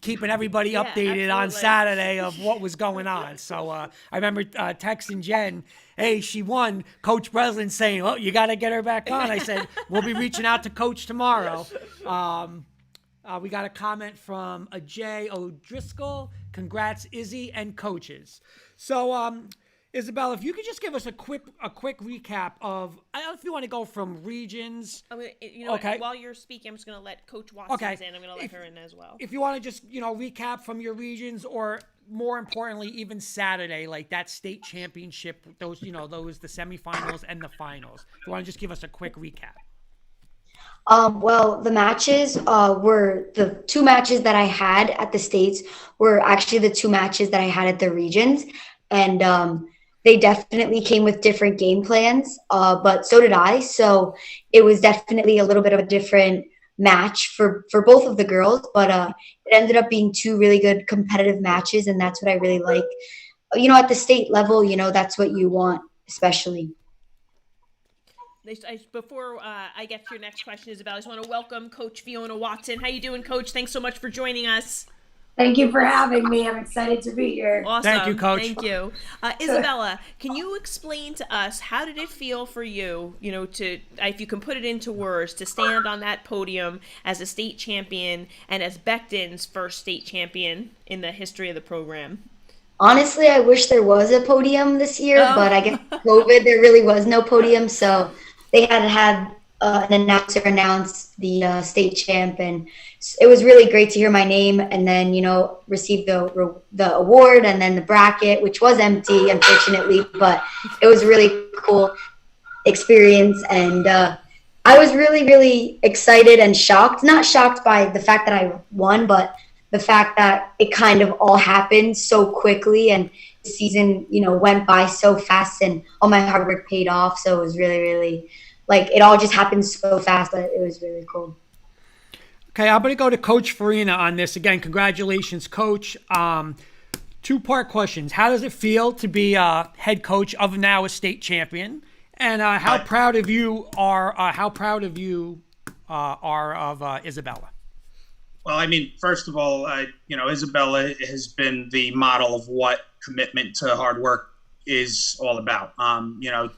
Speaker 1: keeping everybody updated absolutely. On Saturday of what was going on. So I remember texting Jen, hey, she won. Coach Breslin saying, oh, you got to get her back on. I said, we'll be reaching out to Coach tomorrow. We got a comment from a Jay O'Driscoll. Congrats, Izzy and coaches. So, Izabella, if you could just give us a quick recap of, I don't know if you want to go from regions.
Speaker 2: While you're speaking, I'm just going to let Coach Watson in. I'm going to let her in as well.
Speaker 1: If you want to just, recap from your regions, or more importantly, even Saturday, like that state championship, those, the semifinals and the finals. If you want to just give us a quick recap.
Speaker 4: Well, the matches were the two matches that I had at the states were actually the two matches that I had at the regions. And, they definitely came with different game plans, but so did I. So it was definitely a little bit of a different match for both of the girls, but it ended up being two really good competitive matches, and that's what I really like. At the state level, that's what you want, especially.
Speaker 2: Before I get to your next question, Isabel, I just want to welcome Coach Fiona Watson. How you doing, Coach? Thanks so much for joining us.
Speaker 5: Thank you for having me. I'm excited to be here.
Speaker 2: Awesome.
Speaker 1: Thank you, Coach.
Speaker 2: Thank you. Izabella, can you explain to us, how did it feel for you, if you can put it into words, to stand on that podium as a state champion and as Becton's first state champion in the history of the program?
Speaker 4: Honestly, I wish there was a podium this year, but I guess COVID, there really was no podium. So they had to have an announcer announce the state champ, and it was really great to hear my name and then receive the award and then the bracket, which was empty unfortunately, but it was a really cool experience. And I was really excited and shocked, not shocked by the fact that I won, but the fact that it kind of all happened so quickly, and the season went by so fast, and all my hard work paid off. So it was really it all just happened so fast, but it was really cool.
Speaker 1: Okay, I'm going to go to Coach Farina on this. Again, congratulations, Coach. Two-part questions. How does it feel to be head coach of now a state champion? And how proud of you are of Izabella?
Speaker 6: Well, I mean, first of all, Izabella has been the model of what commitment to hard work is all about.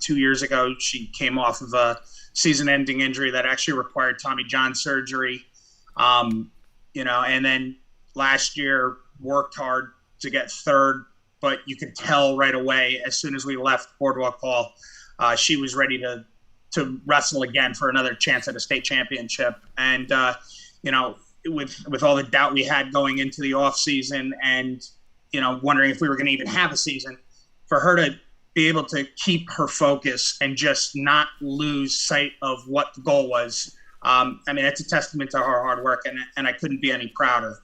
Speaker 6: 2 years ago, she came off of a season-ending injury that actually required Tommy John surgery. And then last year worked hard to get third, but you could tell right away as soon as we left Boardwalk Hall, she was ready to wrestle again for another chance at a state championship. And, with all the doubt we had going into the off season and, wondering if we were going to even have a season, for her to be able to keep her focus and just not lose sight of what the goal was. It's a testament to her hard work, and I couldn't be any prouder.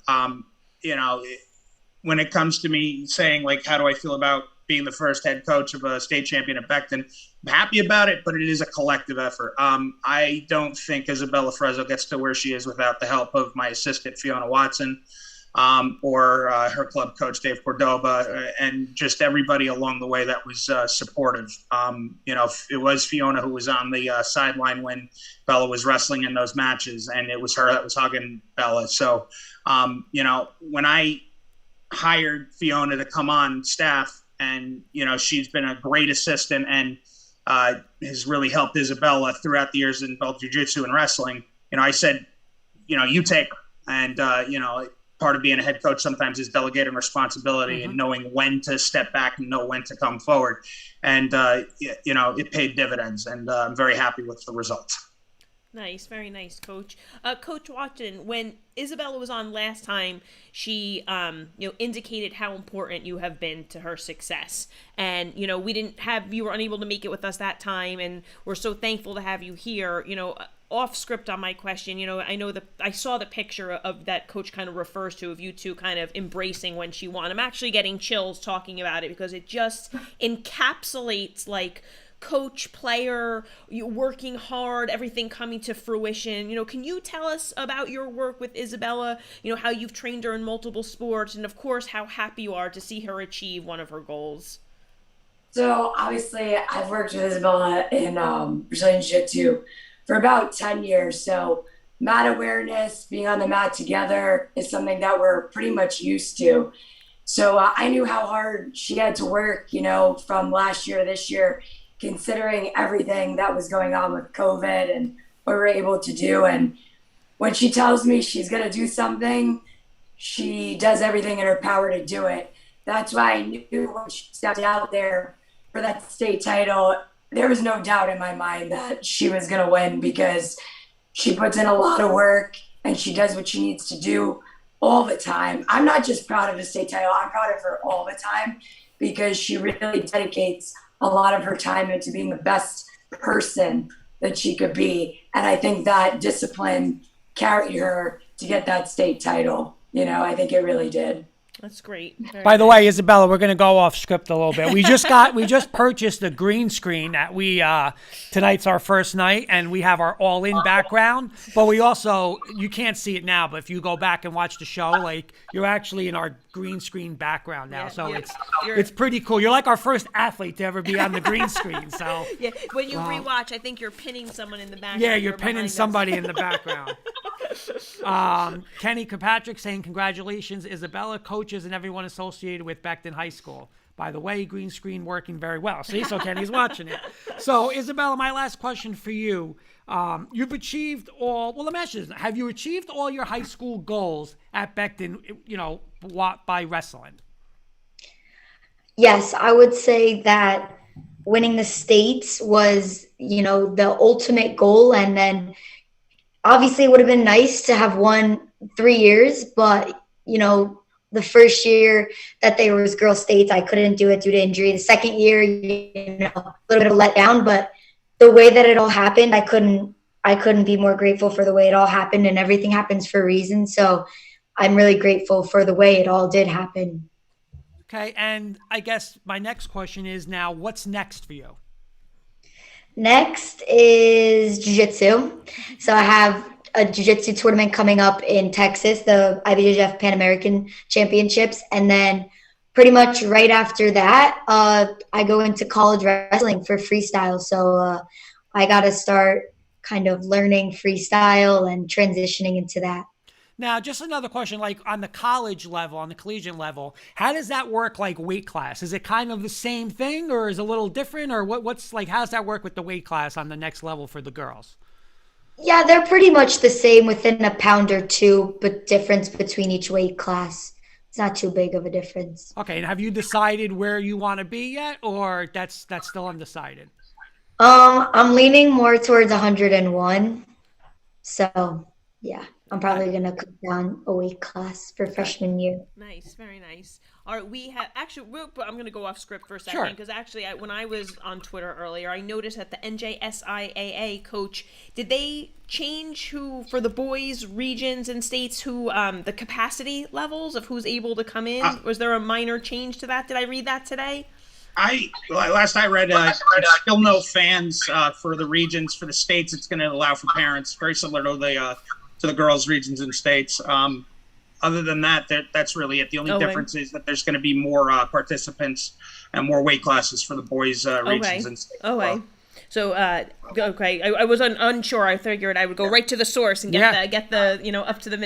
Speaker 6: When it comes to me saying, how do I feel about being the first head coach of a state champion at Becton, I'm happy about it, but it is a collective effort. I don't think Izabella Frezzo gets to where she is without the help of my assistant, Fiona Watson, or her club coach, Dave Cordoba, and just everybody along the way that was supportive. It was Fiona who was on the sideline when Bella was wrestling in those matches, and it was her that was hugging Bella. So, when I hired Fiona to come on staff, and, she's been a great assistant and has really helped Izabella throughout the years in both jiu-jitsu and wrestling, I said, you take her. And, part of being a head coach sometimes is delegating responsibility and knowing when to step back and know when to come forward. And, it paid dividends, and I'm very happy with the results.
Speaker 2: Nice. Very nice, Coach. Coach Watson, when Izabella was on last time, she, indicated how important you have been to her success. And, you were unable to make it with us that time, and we're so thankful to have you here. Off script on my question, I saw the picture of that Coach kind of refers to, of you two kind of embracing when she won. I'm actually getting chills talking about it because it just encapsulates coach, player, you working hard, everything coming to fruition. Can you tell us about your work with Izabella, how you've trained her in multiple sports, and of course how happy you are to see her achieve one of her goals?
Speaker 5: So obviously I've worked with Izabella in Brazilian Jiu-Jitsu for about 10 years. So mat awareness, being on the mat together is something that we're pretty much used to. So I knew how hard she had to work, from last year to this year, considering everything that was going on with COVID and what we were able to do. And when she tells me she's going to do something, she does everything in her power to do it. That's why I knew when she stepped out there for that state title, there was no doubt in my mind that she was going to win, because she puts in a lot of work and she does what she needs to do all the time. I'm not just proud of the state title, I'm proud of her all the time, because she really dedicates a lot of her time into being the best person that she could be. And I think that discipline carried her to get that state title. I think it really did.
Speaker 2: That's great.
Speaker 1: By the way, Izabella, we're going to go off script a little bit. We just purchased a green screen that tonight's our first night, and we have our all-in background, but we also, you can't see it now, but if you go back and watch the show, you're actually in our green screen background now. It's pretty cool. You're like our first athlete to ever be on the green screen. So
Speaker 2: yeah, when you rewatch, I think you're pinning someone in the background.
Speaker 1: Yeah, you're pinning somebody in the background. Kenny Kirkpatrick saying congratulations, Izabella, coaches, and everyone associated with Becton High School. By the way, green screen working very well. See, so Kenny's watching it. So, Izabella, my last question for you. You've achieved all, well, let me ask you this. Have you achieved all your high school goals at Becton, by wrestling?
Speaker 4: Yes, I would say that winning the states was, the ultimate goal. And then obviously it would have been nice to have won 3 years, but, the first year that there was girl states, I couldn't do it due to injury. The second year, a little bit of a letdown, but the way that it all happened, I couldn't be more grateful for the way it all happened, and everything happens for a reason. So I'm really grateful for the way it all did happen.
Speaker 1: Okay. And I guess my next question is now, what's next for you?
Speaker 4: Next is jiu-jitsu. So I have a jiu-jitsu tournament coming up in Texas, the IBJJF Pan American Championships. And then pretty much right after that, I go into college wrestling for freestyle. So I got to start kind of learning freestyle and transitioning into that.
Speaker 1: Now, just another question, like on the college level, on the collegiate level, how does that work like weight class? Is it kind of the same thing or is it a little different, or what's like, how's that work with the weight class on the next level for the girls?
Speaker 4: Yeah, they're pretty much the same, within a pound or two, but difference between each weight class. It's not too big of a difference.
Speaker 1: Okay, and have you decided where you want to be yet, or that's still undecided?
Speaker 4: I'm leaning more towards 101. So, yeah, I'm probably going to cut down a weight class for freshman year.
Speaker 2: Nice, very nice. All right, we have I'm going to go off script for a second
Speaker 1: Sure.
Speaker 2: because actually, when I was on Twitter earlier, I noticed that the NJSIAA coach, did they change who for the boys, regions, and states who the capacity levels of who's able to come in? Was there a minor change to that? Did I read that today?
Speaker 6: Last I read, still no fans for the regions. For the states, it's going to allow for parents, very similar to the girls' regions and states. Other than that, that's really it. The only difference is that there's going to be more participants and more weight classes for the boys' regions and states.
Speaker 2: Okay. So, okay, I was unsure. I figured I would go right to the source and get the up to the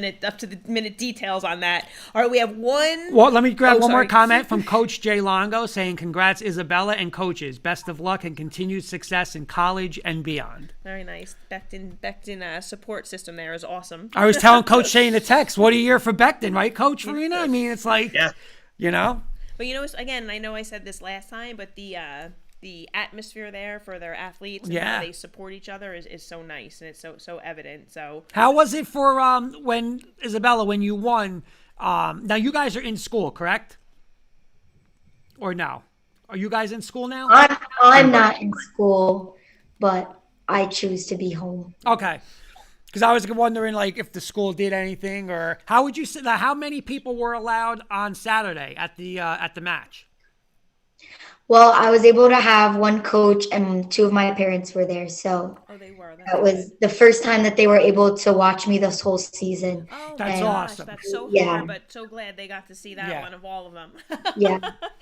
Speaker 2: minute details on that. All right, we have one.
Speaker 1: Well, let me grab one more comment from Coach Jay Longo saying, "Congrats, Izabella and coaches. Best of luck and continued success in college and beyond."
Speaker 2: Very nice. Becton support system there is awesome.
Speaker 1: I was telling Coach Shay in the text, "What a year for Becton, right, Coach Farina?" I mean, it's like,
Speaker 2: But again, I know I said this last time, but the atmosphere there for their athletes and how they support each other is so nice, and it's so evident. So
Speaker 1: how was it for when Izabella, when you won? Now you guys are in school, correct? Or no? Are you guys in school now?
Speaker 4: I'm not in school, but I choose to be home.
Speaker 1: Okay. Because I was wondering, like, if the school did anything, or how would you say that? How many people were allowed on Saturday at the match?
Speaker 4: Well, I was able to have one coach and two of my parents were there. So
Speaker 2: they were.
Speaker 4: That was the first time that they were able to watch me this whole season.
Speaker 2: Oh,
Speaker 1: that's awesome.
Speaker 2: That's so hard, but so glad they got to see that one of all of them.
Speaker 4: Yeah,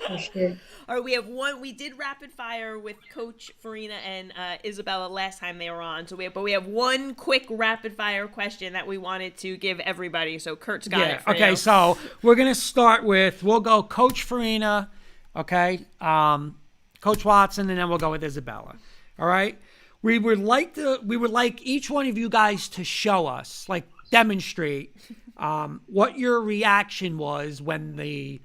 Speaker 4: for sure.
Speaker 2: All right, we have one. We did rapid fire with Coach Farina and Izabella last time they were on. But we have one quick rapid fire question that we wanted to give everybody. So Kurt's got it for
Speaker 1: okay,
Speaker 2: you.
Speaker 1: so we're gonna start with, we'll go Coach Farina, okay, Coach Watson, and then we'll go with Izabella. All right. We would like each one of you guys to show us, like demonstrate, what your reaction was when the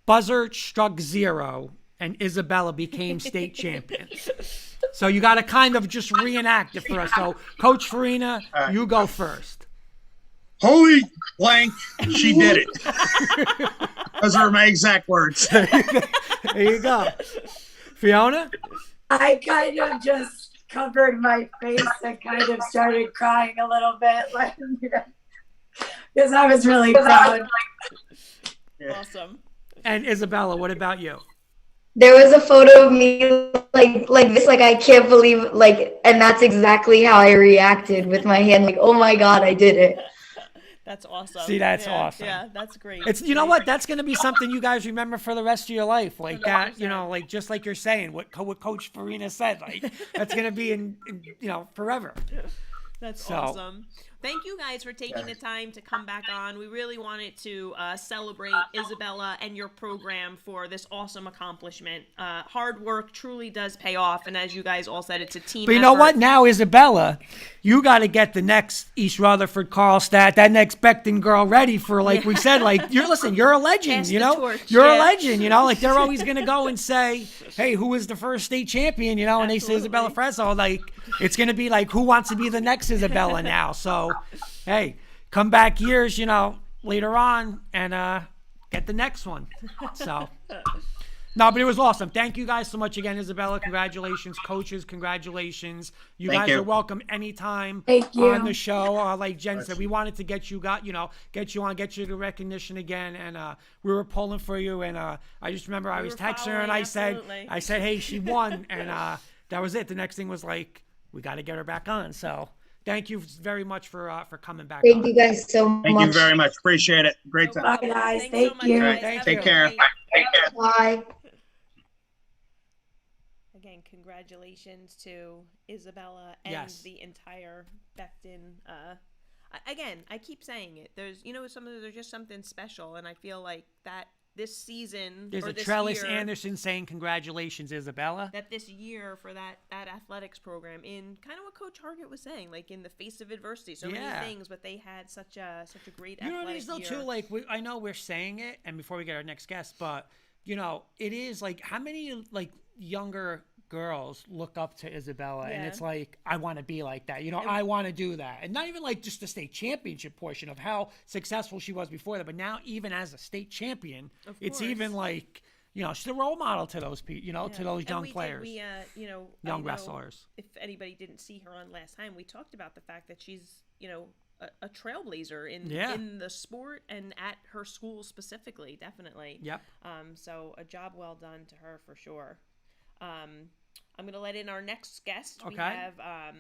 Speaker 1: buzzer struck 0 and Izabella became state champion. So you got to kind of just reenact it for us. So Coach Farina, you go first.
Speaker 6: Holy blank, she did it. Those are my exact words.
Speaker 1: There you go. Fiona?
Speaker 5: I kind of just covered my face and kind of started crying a little bit, because I was really proud.
Speaker 2: Awesome.
Speaker 1: And Izabella, what about you?
Speaker 4: There was a photo of me like this, like I can't believe, and that's exactly how I reacted with my hand, like, oh my God, I did it.
Speaker 2: That's awesome.
Speaker 1: See, that's awesome.
Speaker 2: Yeah, that's great.
Speaker 1: It's, you know what? That's going to be something you guys remember for the rest of your life. Like that, like just like you're saying, what Coach Farina said, like that's going to be in forever.
Speaker 2: That's
Speaker 1: So-
Speaker 2: awesome. Thank you guys for taking the time to come back on. We really wanted to celebrate Izabella and your program for this awesome accomplishment. Hard work truly does pay off, and as you guys all said, it's a team
Speaker 1: But you know
Speaker 2: effort.
Speaker 1: what? Now, Izabella, you got to get the next East Rutherford, Karlstadt, that next Becton girl ready for, like we said, like, you're a legend,
Speaker 2: Pass
Speaker 1: you
Speaker 2: the
Speaker 1: know?
Speaker 2: torch,
Speaker 1: You're
Speaker 2: yeah.
Speaker 1: a legend, you know? Like, they're always going to go and say, hey, who was the first state champion, you know? And they say
Speaker 2: Absolutely.
Speaker 1: Izabella Frezzo. Like, it's going to be like, who wants to be the next Izabella now? So, hey, come back years, you know, later on and get the next one. So... No, but it was awesome. Thank you guys so much again, Izabella. Congratulations. Coaches, congratulations. You
Speaker 6: Thank
Speaker 1: guys
Speaker 6: you.
Speaker 1: are welcome anytime
Speaker 5: Thank you.
Speaker 1: on the show. Like Jen said, we wanted to get you on, get you the recognition again. And we were pulling for you. And I just remember I was
Speaker 2: were
Speaker 1: texting her and
Speaker 2: following,
Speaker 1: I said, hey, she won. And that was it. The next thing was like, we got to get her back on. So thank you very much for coming back
Speaker 4: Thank
Speaker 1: on.
Speaker 4: you guys so much.
Speaker 6: Thank you very much. Appreciate it. Great
Speaker 2: No
Speaker 6: time.
Speaker 2: problem.
Speaker 5: Bye, guys.
Speaker 2: Thanks
Speaker 5: Thank
Speaker 2: so much,
Speaker 5: you.
Speaker 2: guys.
Speaker 1: Thank
Speaker 2: Have
Speaker 1: you.
Speaker 2: a
Speaker 6: Take care.
Speaker 2: great-
Speaker 6: Take care.
Speaker 4: Bye.
Speaker 2: Again, congratulations to Izabella and
Speaker 1: Yes.
Speaker 2: the entire Becton. Again, I keep saying it. There's just something special, and I feel like that this season
Speaker 1: There's
Speaker 2: or
Speaker 1: a
Speaker 2: this
Speaker 1: Trellis
Speaker 2: year,
Speaker 1: Anderson saying, congratulations, Izabella.
Speaker 2: that this year for that athletics program, in kind of what Coach Hargitt was saying, like in the face of adversity, so
Speaker 1: Yeah.
Speaker 2: many things, but they had such a great
Speaker 1: You know what it
Speaker 2: athletic
Speaker 1: is though
Speaker 2: year.
Speaker 1: too? Like I know we're saying it, and before we get our next guest, but you know it is like how many like younger girls look up to Izabella, and
Speaker 2: Yeah.
Speaker 1: it's like I want to be like that. You know, I want to do that, and not even like just the state championship portion of how successful she was before that, but now even as a state champion,
Speaker 2: Of
Speaker 1: it's
Speaker 2: course.
Speaker 1: even like you know she's a role model to those people, you know, to those
Speaker 2: And
Speaker 1: young
Speaker 2: we did-
Speaker 1: players,
Speaker 2: we, you know, I
Speaker 1: young
Speaker 2: know
Speaker 1: wrestlers.
Speaker 2: If anybody didn't see her on last time, we talked about the fact that she's, you know, a trailblazer in the sport and at her school specifically, definitely.
Speaker 1: Yep.
Speaker 2: So a job well done to her for sure. I'm going to let in our next guest. We
Speaker 1: Okay.
Speaker 2: have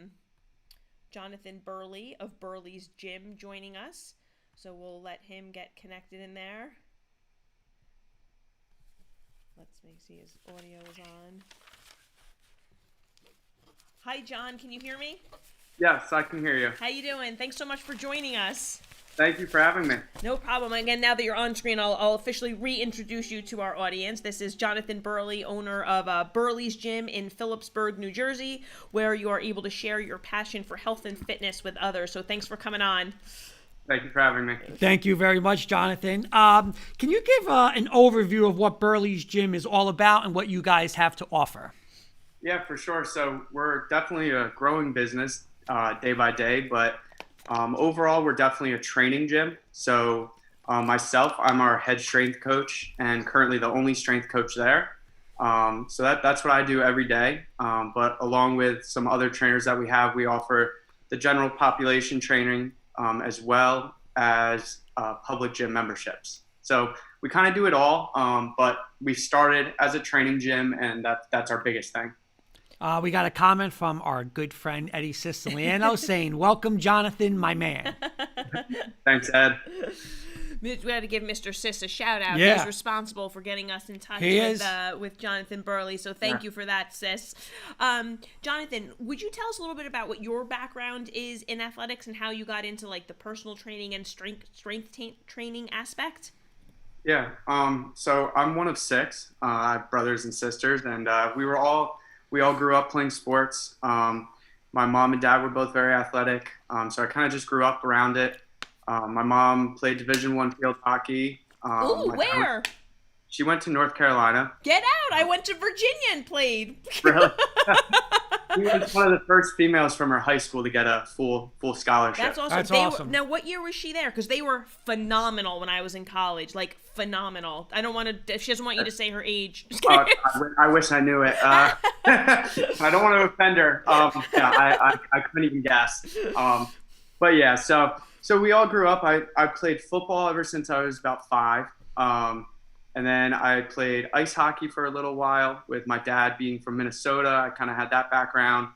Speaker 2: Jonathan Burley of Burley's Gym joining us. So we'll let him get connected in there. Let's make see his audio is on. Hi, John. Can you hear me?
Speaker 7: Yes, I can hear you.
Speaker 2: How you doing? Thanks so much for joining us.
Speaker 7: Thank you for having me.
Speaker 2: No problem. Again, now that you're on screen, I'll officially reintroduce you to our audience. This is Jonathan Burley, owner of Burley's Gym in Phillipsburg, New Jersey, where you are able to share your passion for health and fitness with others. So thanks for coming on.
Speaker 7: Thank you for having me.
Speaker 1: Thank you very much, Jonathan. Can you give an overview of what Burley's Gym is all about and what you guys have to offer?
Speaker 7: Yeah, for sure. So we're definitely a growing business day by day, but overall, we're definitely a training gym. So myself, I'm our head strength coach and currently the only strength coach there. So that's what I do every day. But along with some other trainers that we have, we offer the general population training as well as public gym memberships. So we kind of do it all, but we started as a training gym, and that's our biggest thing.
Speaker 1: We got a comment from our good friend Eddie Siciliano saying, welcome, Jonathan, my man.
Speaker 7: Thanks, Ed.
Speaker 2: We had to give Mr. Sis a shout out.
Speaker 1: Yeah.
Speaker 2: He's responsible for getting us in touch
Speaker 1: He
Speaker 2: with Jonathan Burley. So thank you for that, Sis. Jonathan, would you tell us a little bit about what your background is in athletics and how you got into like the personal training and strength training aspect?
Speaker 7: Yeah. So I'm one of six. I have brothers and sisters, and we all grew up playing sports. My mom and dad were both very athletic, so I kind of just grew up around it. My mom played Division I field hockey.
Speaker 2: Ooh, where?
Speaker 7: She went to North Carolina.
Speaker 2: Get out! I went to Virginia and played.
Speaker 7: Really? She was one of the first females from her high school to get a full scholarship.
Speaker 2: That's awesome.
Speaker 1: That's awesome.
Speaker 2: Now, what year was she there? Because they were phenomenal when I was in college. Like, phenomenal. I don't want to, if she doesn't want you to say her age. Just kidding.
Speaker 7: I wish I knew it. I don't want to offend her. I couldn't even guess. But yeah, so we all grew up. I played football ever since I was about 5. And then I played ice hockey for a little while with my dad being from Minnesota. I kind of had that background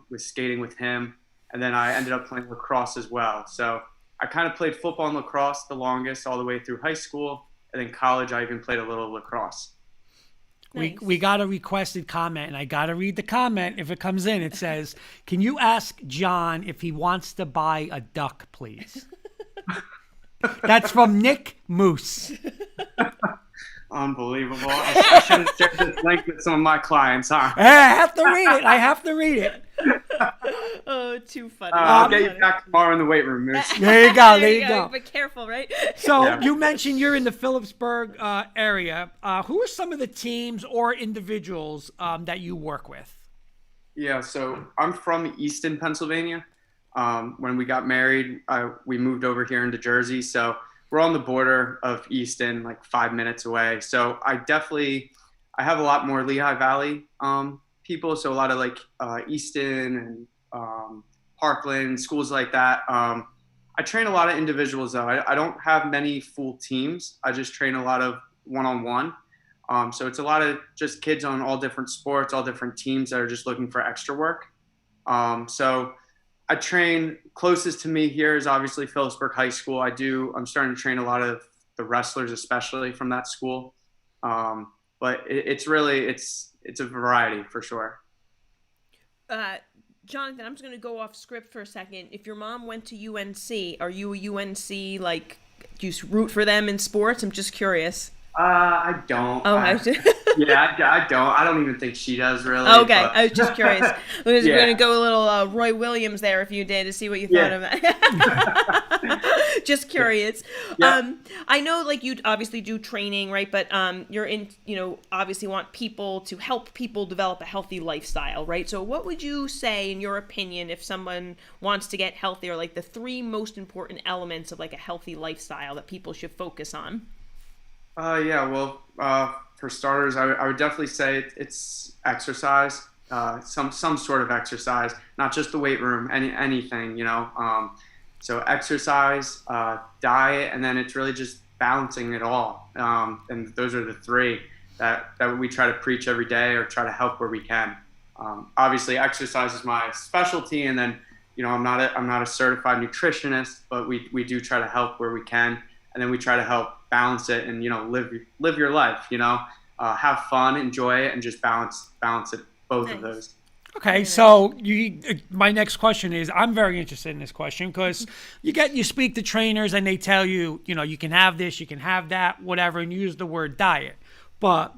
Speaker 7: with skating with him. And then I ended up playing lacrosse as well. So I kind of played football and lacrosse the longest all the way through high school. And then college, I even played a little lacrosse.
Speaker 2: Nice.
Speaker 1: We got a requested comment, and I got to read the comment if it comes in. It says, "Can you ask John if he wants to buy a duck, please?" That's from Nick Moose.
Speaker 7: Unbelievable. I should have shared this link with some of my clients, huh?
Speaker 1: I have to read it.
Speaker 2: Oh, too funny.
Speaker 7: I'll get you back tomorrow in the weight room, Moose.
Speaker 1: There you go. There you go.
Speaker 2: But careful, right?
Speaker 1: So
Speaker 7: Yeah.
Speaker 1: you mentioned you're in the Phillipsburg area. Who are some of the teams or individuals that you work with?
Speaker 7: Yeah, so I'm from Easton, Pennsylvania. When we got married, we moved over here into Jersey. So we're on the border of Easton, like 5 minutes away. So I have a lot more Lehigh Valley people. So a lot of like Easton and Parkland, schools like that. I train a lot of individuals though. I don't have many full teams. I just train a lot of one-on-one. So it's a lot of just kids on all different sports, all different teams that are just looking for extra work. So I train, closest to me here is obviously Phillipsburg High School. I'm starting to train a lot of the wrestlers, especially from that school. But it's a variety for sure.
Speaker 2: Jonathan, I'm just going to go off script for a second. If your mom went to UNC, are you a UNC, like, do you root for them in sports? I'm just curious.
Speaker 7: I don't.
Speaker 2: Oh,
Speaker 7: I don't. I don't even think she does really.
Speaker 2: Okay,
Speaker 7: but...
Speaker 2: I was just curious. We're
Speaker 7: Yeah.
Speaker 2: going to go a little Roy Williams there if you did to see what you thought of that. Just curious.
Speaker 7: Yeah.
Speaker 2: I know, like, you obviously do training, right? But you're in, obviously want people to help people develop a healthy lifestyle, right? So what would you say, in your opinion, if someone wants to get healthier, like the 3 most important elements of like a healthy lifestyle that people should focus on?
Speaker 7: For starters, I would definitely say it's exercise, some sort of exercise, not just the weight room, anything, So exercise, diet, and then it's really just balancing it all. And those are the 3 that we try to preach every day or try to help where we can. Obviously, exercise is my specialty, and then I'm not a certified nutritionist, but we do try to help where we can, and then we try to help balance it and live your life, have fun, enjoy it, and just balance it, both of those.
Speaker 1: Okay, so my next question is, I'm very interested in this question because you speak to trainers and they tell you, you can have this, you can have that, whatever, and you use the word diet. But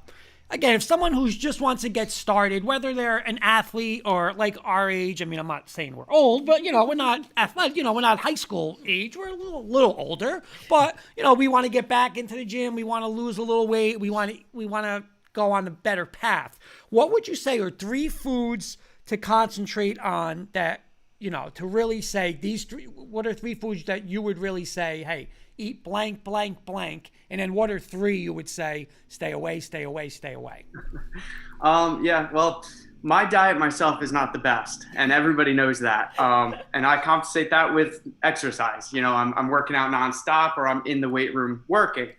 Speaker 1: again, if someone who just wants to get started, whether they're an athlete or like our age, I mean, I'm not saying we're old, but we're not athletic, we're not high school age, we're a little older, but we want to get back into the gym, we want to lose a little weight, we want to go on a better path. What would you say are 3 foods to concentrate on that, to really say these 3, what are 3 foods that you would really say, hey, eat blank, blank, blank, and then what are 3 you would say, stay away, stay away, stay away?
Speaker 7: Well, my diet myself is not the best, and everybody knows that. And I compensate that with exercise. I'm working out nonstop, or I'm in the weight room working.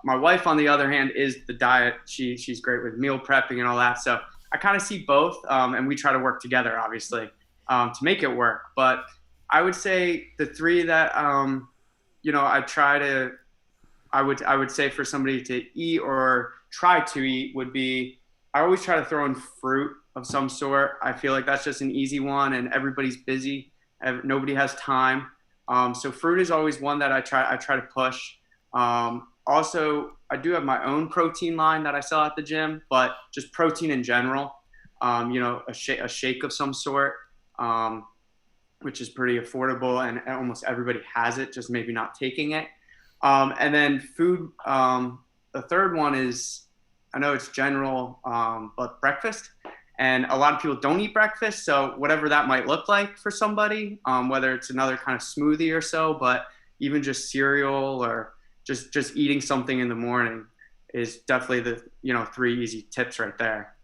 Speaker 7: My wife, on the other hand, is the diet. She's great with meal prepping and all that. So I kind of see both, and we try to work together, obviously, to make it work. But I would say the 3 that I would say for somebody to eat or try to eat would be, I always try to throw in fruit of some sort. I feel like that's just an easy one, and everybody's busy. Nobody has time. So fruit is always one that I try to push. Also, I do have my own protein line that I sell at the gym, but just protein in general, a shake of some sort, which is pretty affordable, and almost everybody has it, just maybe not taking it. And then food, the third one is, I know it's general, but breakfast. And a lot of people don't eat breakfast, so whatever that might look like for somebody, whether it's another kind of smoothie or so, but even just cereal or just eating something in the morning is definitely the 3 easy tips right there.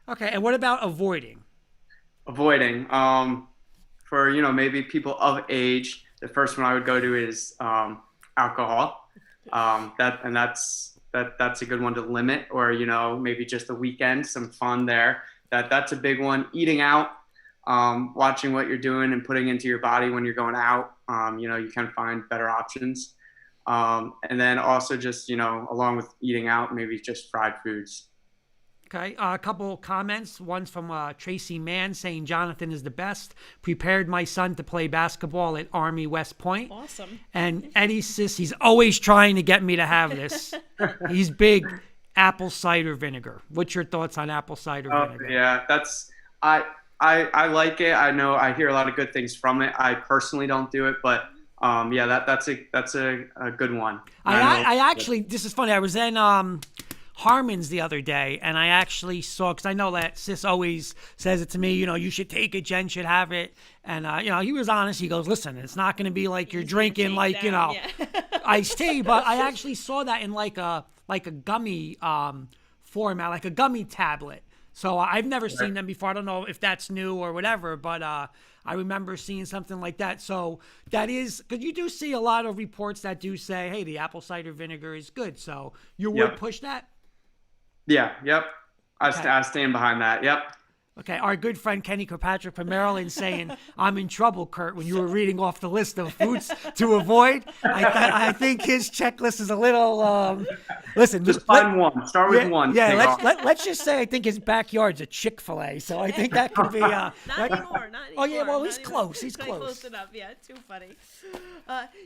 Speaker 1: Okay, and what about avoiding?
Speaker 7: For maybe people of age, the first one I would go to is alcohol. That's a good one to limit, or maybe just the weekend, some fun there. That's a big one. Eating out, watching what you're doing and putting into your body when you're going out. You can find better options. And then also just along with eating out, maybe just fried foods.
Speaker 1: Okay, a couple comments. One's from Tracy Mann saying Jonathan is the best. Prepared my son to play basketball at Army West Point.
Speaker 2: Awesome.
Speaker 1: And Eddie says he's always trying to get me to have this. He's big apple cider vinegar. What's your thoughts on apple cider vinegar?
Speaker 7: Yeah, I like it. I know I hear a lot of good things from it. I personally don't do it, but that's a good one.
Speaker 1: I actually, this is funny. I was in Harmon's the other day, and I actually saw, because I know that Sis always says it to me, you should take it, Jen should have it. And, he was honest. He goes, listen, it's not going to be like you're drinking iced tea, but I actually saw that in like a gummy format, like a gummy tablet. So I've never seen them before. I don't know if that's new or whatever, but I remember seeing something like that. So that is, because you do see a lot of reports that do say, hey, the apple cider vinegar is good. So you would push that?
Speaker 7: Yeah, yep. I stand behind that, yep.
Speaker 1: Okay, our good friend Kenny Kirkpatrick from Maryland saying, I'm in trouble, Kurt, when you were reading off the list of foods to avoid. I think his checklist is a little, listen.
Speaker 7: Just find one. Start with one.
Speaker 1: Yeah, let's just say I think his backyard's a Chick-fil-A, so I think that could be.
Speaker 2: Not anymore.
Speaker 1: Oh, yeah, well, he's close. He's
Speaker 2: close enough, yeah, too funny.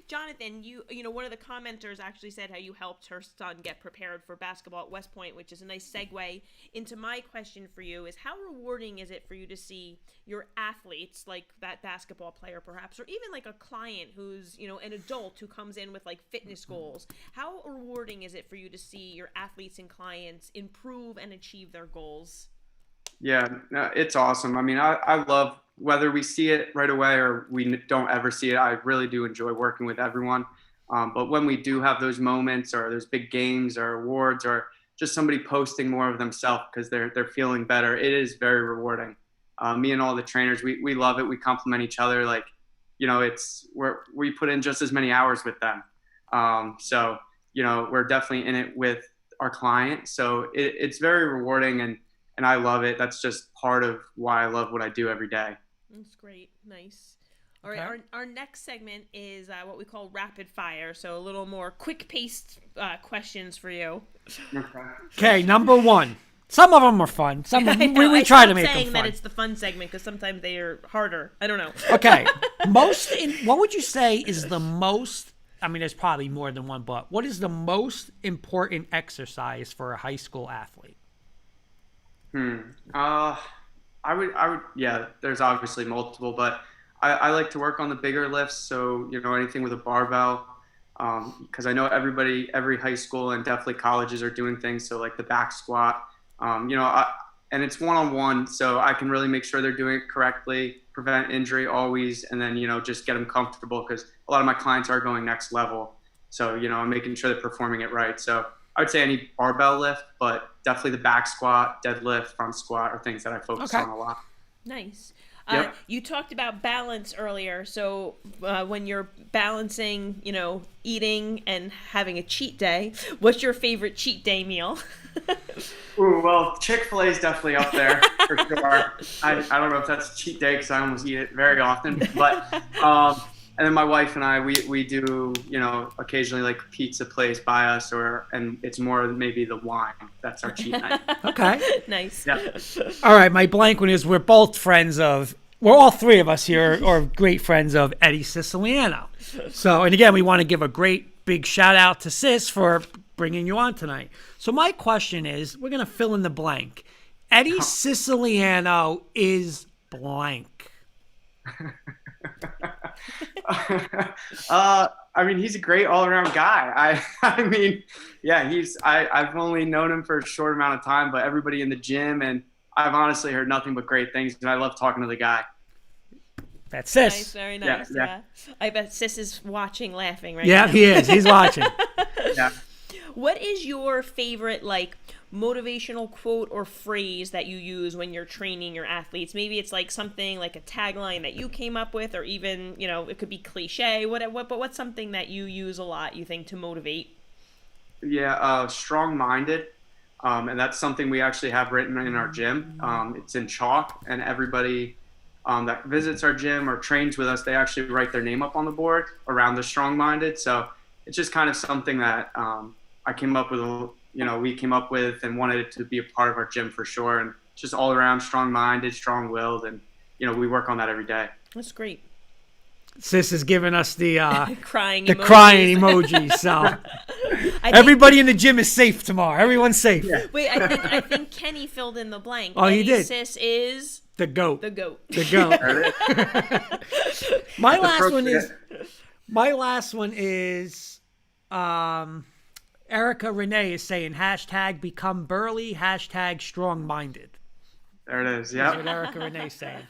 Speaker 2: Jonathan, you one of the commenters actually said how you helped her son get prepared for basketball at West Point, which is a nice segue into my question for you, is how rewarding is it for you to see your athletes, like that basketball player perhaps, or even like a client who's an adult who comes in with like fitness goals, how rewarding is it for you to see your athletes and clients improve and achieve their goals?
Speaker 7: Yeah, no, it's awesome. I mean, I love, whether we see it right away or we don't ever see it, I really do enjoy working with everyone. But when we do have those moments or those big games or awards or just somebody posting more of themselves because they're feeling better, it is very rewarding. Me and all the trainers, we love it. We compliment each other. Like, we put in just as many hours with them. So we're definitely in it with our client. So it's very rewarding and I love it. That's just part of why I love what I do every day.
Speaker 2: That's great. Nice. All right, our next segment is what we call rapid fire, so a little more quick-paced questions for you.
Speaker 1: Okay, number one. Some of them are fun. Some we try to make them fun.
Speaker 2: Saying that it's the fun segment because sometimes they are harder. I don't know.
Speaker 1: Okay, what would you say is the most? I mean, there's probably more than one, but what is the most important exercise for a high school athlete?
Speaker 7: I would. Yeah, there's obviously multiple, but I like to work on the bigger lifts. So, anything with a barbell, because I know every high school and definitely colleges are doing things. So like the back squat, and it's one-on-one. So I can really make sure they're doing it correctly, prevent injury always. And then, just get them comfortable because a lot of my clients are going next level. So, I'm making sure they're performing it right. So I would say any barbell lift, but definitely the back squat, deadlift, front squat are things that I focus on a lot.
Speaker 2: Nice.
Speaker 7: Yep.
Speaker 2: You talked about balance earlier. So when you're balancing, eating and having a cheat day, what's your favorite cheat day meal?
Speaker 7: Ooh, well, Chick-fil-A is definitely up there for sure. I don't know if that's a cheat day because I almost eat it very often. But and then my wife and I, we do, occasionally like a pizza place by us, and it's more maybe the wine. That's our cheat night.
Speaker 1: Okay.
Speaker 2: Nice.
Speaker 7: Yeah.
Speaker 1: All right, my blank one is we're all three of us here are great friends of Eddie Siciliano. So, and again, we want to give a great big shout out to Sis for bringing you on tonight. So my question is, we're going to fill in the blank. Eddie Siciliano is blank.
Speaker 7: I mean, he's a great all-around guy. I mean, yeah, I've only known him for a short amount of time, but everybody in the gym, and I've honestly heard nothing but great things, and I love talking to the guy.
Speaker 1: That's Sis.
Speaker 2: Nice, very nice.
Speaker 7: Yeah.
Speaker 2: I bet Sis is watching, laughing right
Speaker 1: now. Yeah, he is. He's watching.
Speaker 7: Yeah.
Speaker 2: What is your favorite, motivational quote or phrase that you use when you're training your athletes? Maybe it's like something like a tagline that you came up with, or even, it could be cliche, but what's something that you use a lot, you think, to motivate?
Speaker 7: Yeah, strong-minded. And that's something we actually have written in our gym. It's in chalk, and everybody that visits our gym or trains with us, they actually write their name up on the board around the strong-minded. So it's just kind of something that I came up with we came up with and wanted it to be a part of our gym for sure. And just all around strong-minded, strong-willed, and we work on that every day.
Speaker 2: That's great.
Speaker 1: Sis is giving us the
Speaker 2: crying
Speaker 1: emoji. So everybody in the gym is safe tomorrow. Everyone's safe. Yeah.
Speaker 2: Wait, I think Kenny filled in the blank.
Speaker 1: Oh, he did.
Speaker 2: Sis is
Speaker 1: the goat.
Speaker 2: The goat.
Speaker 1: The goat. My last one is Erica Renee is saying #become Burley, #strong-minded.
Speaker 7: There it is. Yeah.
Speaker 1: That's what Erica Renee's saying.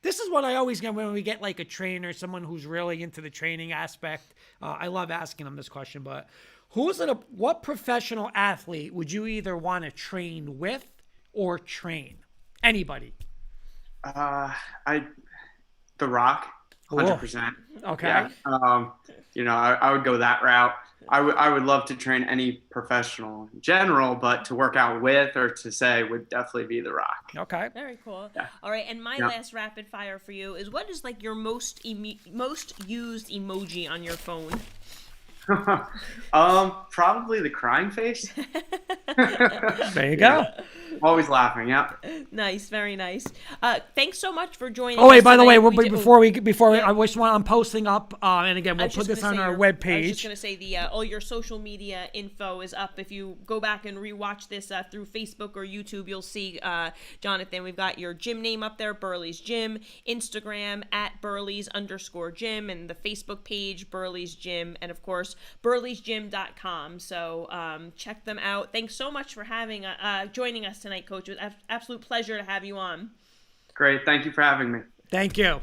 Speaker 1: This is what I always get when we get like a trainer, someone who's really into the training aspect. I love asking them this question, but what professional athlete would you either want to train with or train? Anybody?
Speaker 7: The Rock, 100%.
Speaker 1: Okay.
Speaker 7: Yeah. I would go that route. I would love to train any professional in general, but to work out with or to say would definitely be The Rock.
Speaker 1: Okay.
Speaker 2: Very cool.
Speaker 7: Yeah.
Speaker 2: All right, and my last rapid fire for you is, what is like your most used emoji on your phone?
Speaker 7: Probably the crying face.
Speaker 1: There you go.
Speaker 7: Always laughing. Yeah.
Speaker 2: Nice, very nice. Thanks so much for joining.
Speaker 1: Oh wait,
Speaker 2: us
Speaker 1: by the
Speaker 2: tonight.
Speaker 1: way, before I wish I'm posting up, and again we'll put this on our webpage.
Speaker 2: I was just gonna say all your social media info is up. If you go back and rewatch this through Facebook or YouTube, you'll see Jonathan. We've got your gym name up there, Burley's Gym, Instagram @Burley's_gym, and the Facebook page Burley's Gym, and of course burleysgym.com. So check them out. Thanks so much for joining us tonight, Coach. It was an absolute pleasure to have you on.
Speaker 7: Great. Thank you for having me.
Speaker 1: Thank you.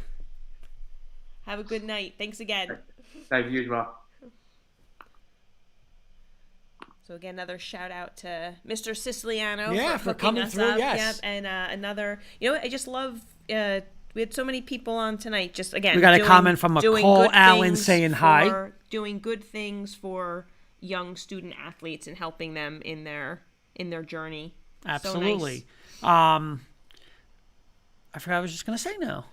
Speaker 2: Have a good night. Thanks again.
Speaker 7: Thank you as well.
Speaker 2: So again, another shout out to Mr. Siciliano
Speaker 1: for coming
Speaker 2: us
Speaker 1: through.
Speaker 2: up.
Speaker 1: Yes.
Speaker 2: Yep. And another, I just love, we had so many people on tonight. Just again,
Speaker 1: we got a comment from Cole Allen saying hi.
Speaker 2: Doing good things for young student athletes and helping them in their journey.
Speaker 1: Absolutely.
Speaker 2: So nice.
Speaker 1: I forgot what I was just going to say now.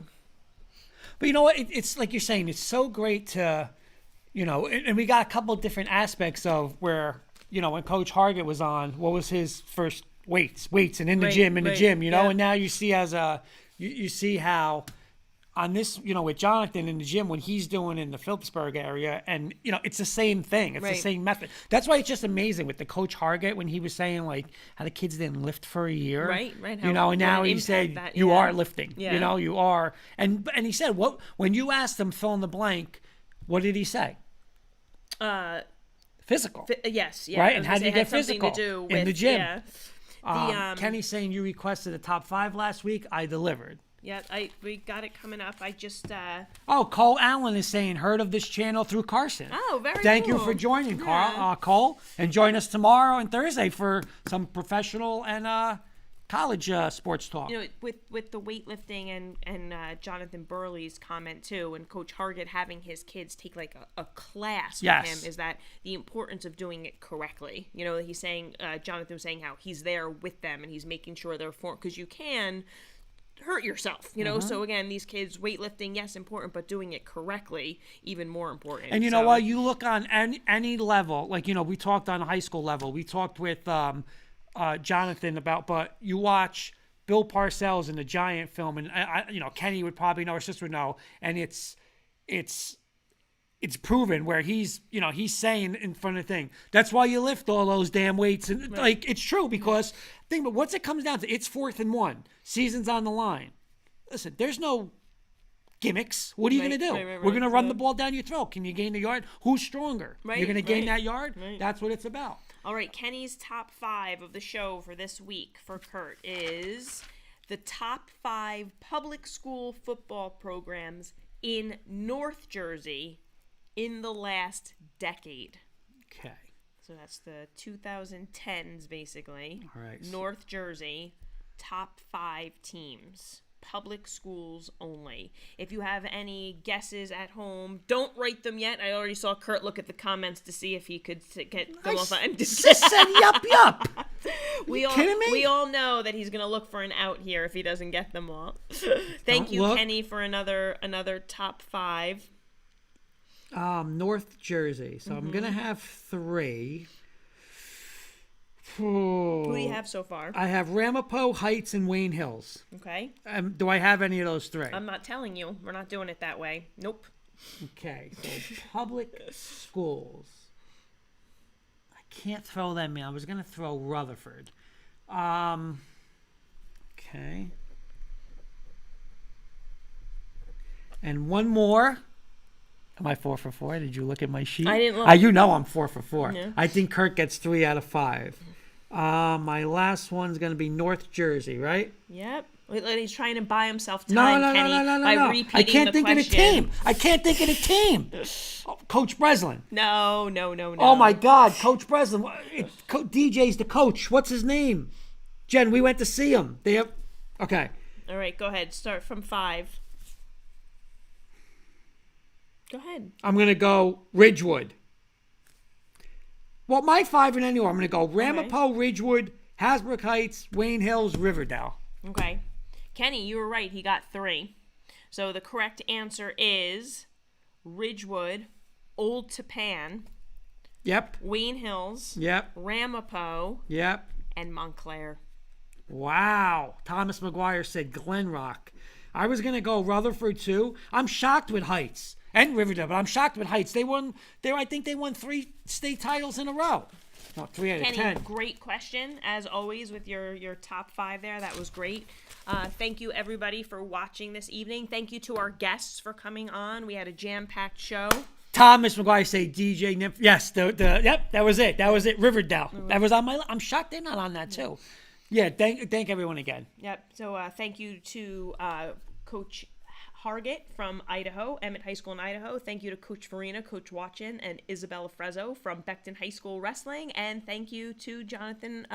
Speaker 1: But you know what? It's like you're saying, it's so great to, and we got a couple of different aspects of where, when Coach Hargitt was on, what was his first weights and in the gym, and now you see you see how on this, with Jonathan in the gym, when he's doing in the Phillipsburg area, and, it's the same thing. It's the same method. That's why it's just amazing with the Coach Hargitt when he was saying, like, how the kids didn't lift for a year.
Speaker 2: Right.
Speaker 1: And now he said, you are lifting.
Speaker 2: Yeah.
Speaker 1: You are. And he said, when you asked him, fill in the blank, what did he say? Physical.
Speaker 2: Yes.
Speaker 1: Right? And how do you get physical? In the gym.
Speaker 2: Yeah.
Speaker 1: Kenny's saying you requested a top 5 last week. I delivered.
Speaker 2: Yeah, we got it coming up. I just
Speaker 1: Cole Allen is saying heard of this channel through Carson.
Speaker 2: Oh, very
Speaker 1: Thank
Speaker 2: cool.
Speaker 1: you for joining, Cole, and join us tomorrow and Thursday for some professional and college sports talk.
Speaker 2: With the weightlifting and Jonathan Burley's comment too, and Coach Hargitt having his kids take like a class with him, is that the importance of doing it correctly. He's saying Jonathan was saying how he's there with them and he's making sure they're formed, because you can hurt yourself, So again, these kids, weightlifting, yes, important, but doing it correctly, even more important.
Speaker 1: And you know what? You look on any level, like we talked on a high school level. We talked with Jonathan about, but you watch Bill Parcells in the Giant film, and Kenny would probably know, or sister would know, and it's proven where he's saying in front of the thing, that's why you lift all those damn weights, and like it's true, because but once it comes down to it's 4th and 1, season's on the line. Listen, there's no gimmicks. What are you going to do? We're going to run the ball down your throat. Can you gain the yard? Who's stronger? You're going to gain that yard? That's what it's about.
Speaker 2: All right, Kenny's top 5 of the show for this week for Kurt is the top 5 public school football programs in North Jersey in the last decade.
Speaker 1: Okay.
Speaker 2: So that's the 2010s, basically.
Speaker 1: All right.
Speaker 2: North Jersey, top 5 teams. Public schools only. If you have any guesses at home, don't write them yet. I already saw Kurt look at the comments to see if he could get them off. I'm just
Speaker 1: said yup.
Speaker 2: We all know that he's gonna look for an out here if he doesn't get them all. Thank you, Kenny, for another top 5.
Speaker 1: North Jersey. So I'm gonna have 3.
Speaker 2: Who do you have so far?
Speaker 1: I have Ramapo, Heights, and Wayne Hills.
Speaker 2: Okay.
Speaker 1: Do I have any of those three?
Speaker 2: I'm not telling you. We're not doing it that way. Nope.
Speaker 1: Okay, so public schools. I can't throw them in. I was going to throw Rutherford. Okay. And one more. Am I 4 for 4? Did you look at my sheet?
Speaker 2: I didn't look.
Speaker 1: You know I'm 4 for 4.
Speaker 2: Yeah.
Speaker 1: I think Kurt gets 3 out of 5. My last one's going to be North Jersey, right?
Speaker 2: Yep. He's trying to buy himself
Speaker 1: No,
Speaker 2: time,
Speaker 1: no,
Speaker 2: Kenny,
Speaker 1: no.
Speaker 2: by repeating
Speaker 1: I can't
Speaker 2: the
Speaker 1: think
Speaker 2: question.
Speaker 1: of the team. I can't think of the team. Oh, Coach Breslin.
Speaker 2: No.
Speaker 1: Oh my God, Coach Breslin. DJ's the coach. What's his name? Jen, we went to see him. Okay.
Speaker 2: All right, go ahead. Start from 5. Go ahead.
Speaker 1: I'm going to go Ridgewood. Well, my 5 and anywhere. I'm going to go Ramapo, Ridgewood, Hasbrook Heights, Wayne Hills, Riverdale.
Speaker 2: Okay. Kenny, you were right. He got 3. So the correct answer is Ridgewood, Old Tappan,
Speaker 1: Yep.
Speaker 2: Wayne Hills,
Speaker 1: Yep.
Speaker 2: Ramapo,
Speaker 1: Yep.
Speaker 2: and Montclair.
Speaker 1: Wow. Thomas McGuire said Glen Rock. I was going to go Rutherford too. I'm shocked with Heights and Riverdale, but I'm shocked with Heights. I think they won 3 state titles in a row. No, 3 out of
Speaker 2: Kenny,
Speaker 1: 10.
Speaker 2: great question, as always, with your top 5 there. That was great. Thank you, everybody, for watching this evening. Thank you to our guests for coming on. We had a jam-packed show.
Speaker 1: Thomas McGuire say DJ Nymph. Yes, yep, that was it. That was it. Riverdale. That was on my. I'm shocked they're not on that too. Yeah, thank everyone again.
Speaker 2: Yep. So thank you to Coach Hargitt from Idaho, Emmett High School in Idaho. Thank you to Coach Farina, Coach Watson, and Izabella Frezzo from Becton High School Wrestling. And thank you to Jonathan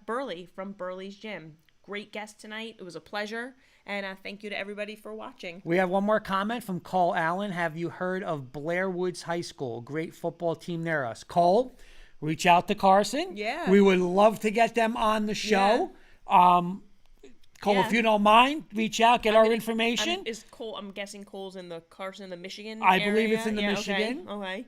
Speaker 2: Burley from Burley's Gym. Great guest tonight. It was a pleasure. And thank you to everybody for watching.
Speaker 1: We have one more comment from Cole Allen. Have you heard of Blair Woods High School? Great football team near us. Cole, reach out to Carson.
Speaker 2: Yeah.
Speaker 1: We would love to get them on the show. Cole, if you don't mind, reach out, get our information.
Speaker 2: I'm guessing Cole's in the Carson, the Michigan
Speaker 1: I
Speaker 2: area?
Speaker 1: believe it's in the Michigan.
Speaker 2: Okay.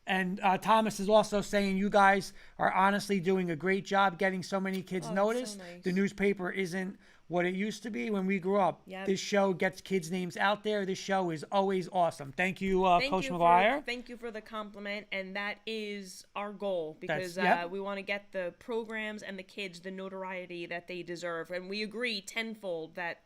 Speaker 1: And Thomas is also saying you guys are honestly doing a great job getting so many kids noticed.
Speaker 2: so nice.
Speaker 1: The newspaper isn't what it used to be when we grew up.
Speaker 2: Yep.
Speaker 1: This show gets kids' names out there. This show is always awesome. Thank you, Coach McGuire.
Speaker 2: Thank you for the compliment, and that is our goal because
Speaker 1: Yep.
Speaker 2: we want to get the programs and the kids the notoriety that they deserve, and we agree tenfold that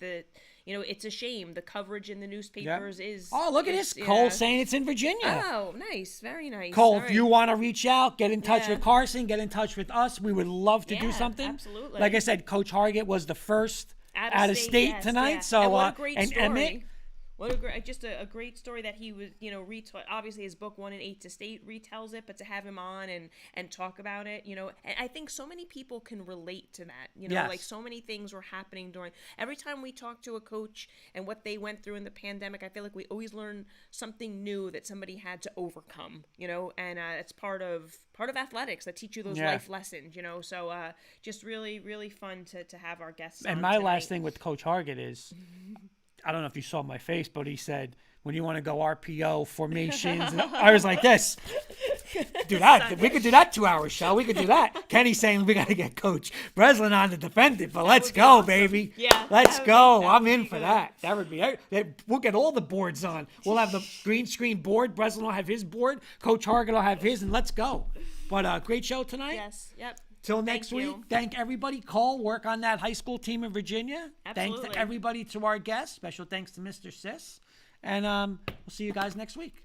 Speaker 2: it's a shame the coverage in the newspapers is.
Speaker 1: Oh, look at this. Cole saying it's in Virginia.
Speaker 2: Oh, nice. Very nice.
Speaker 1: Cole,
Speaker 2: All
Speaker 1: if
Speaker 2: right.
Speaker 1: you want to reach out, get in touch
Speaker 2: Yeah.
Speaker 1: with Carson, get in touch with us. We would love to do
Speaker 2: Yeah,
Speaker 1: something.
Speaker 2: absolutely.
Speaker 1: Like I said, Coach Hargitt was the first out of state
Speaker 2: yes,
Speaker 1: tonight.
Speaker 2: yeah.
Speaker 1: So
Speaker 2: and what a great
Speaker 1: and
Speaker 2: story.
Speaker 1: Emmett.
Speaker 2: What a great story that he was, obviously his book 1 and 8 to State retells it, but to have him on and talk about it, and I think so many people can relate to that,
Speaker 1: Yes.
Speaker 2: like so many things were happening every time we talk to a coach and what they went through in the pandemic. I feel like we always learn something new that somebody had to overcome, and it's part of athletics that teach you those life lessons, so just really, really fun to have our guests
Speaker 1: And
Speaker 2: on
Speaker 1: my
Speaker 2: tonight.
Speaker 1: last thing with Coach Hargitt is, I don't know if you saw my face, but he said, when you want to go RPO formations, and I was like this. Do that. We could do that 2-hour show. We could do that. Kenny's saying we got to get Coach Breslin on to defend it, but let's go,
Speaker 2: awesome.
Speaker 1: baby.
Speaker 2: Yeah,
Speaker 1: let's
Speaker 2: that
Speaker 1: go.
Speaker 2: would
Speaker 1: I'm
Speaker 2: be
Speaker 1: in for
Speaker 2: good.
Speaker 1: that. That would be. We'll get all the boards on. We'll have the green screen board. Breslin will have his board. Coach Hargitt will have his, and let's go. But great show tonight.
Speaker 2: Yes. Yep.
Speaker 1: Till next week,
Speaker 2: you.
Speaker 1: thank everybody. Call, work on that high school team in Virginia.
Speaker 2: Absolutely.
Speaker 1: Thanks to everybody, to our guests. Special thanks to Mr. Sis. And we'll see you guys next week.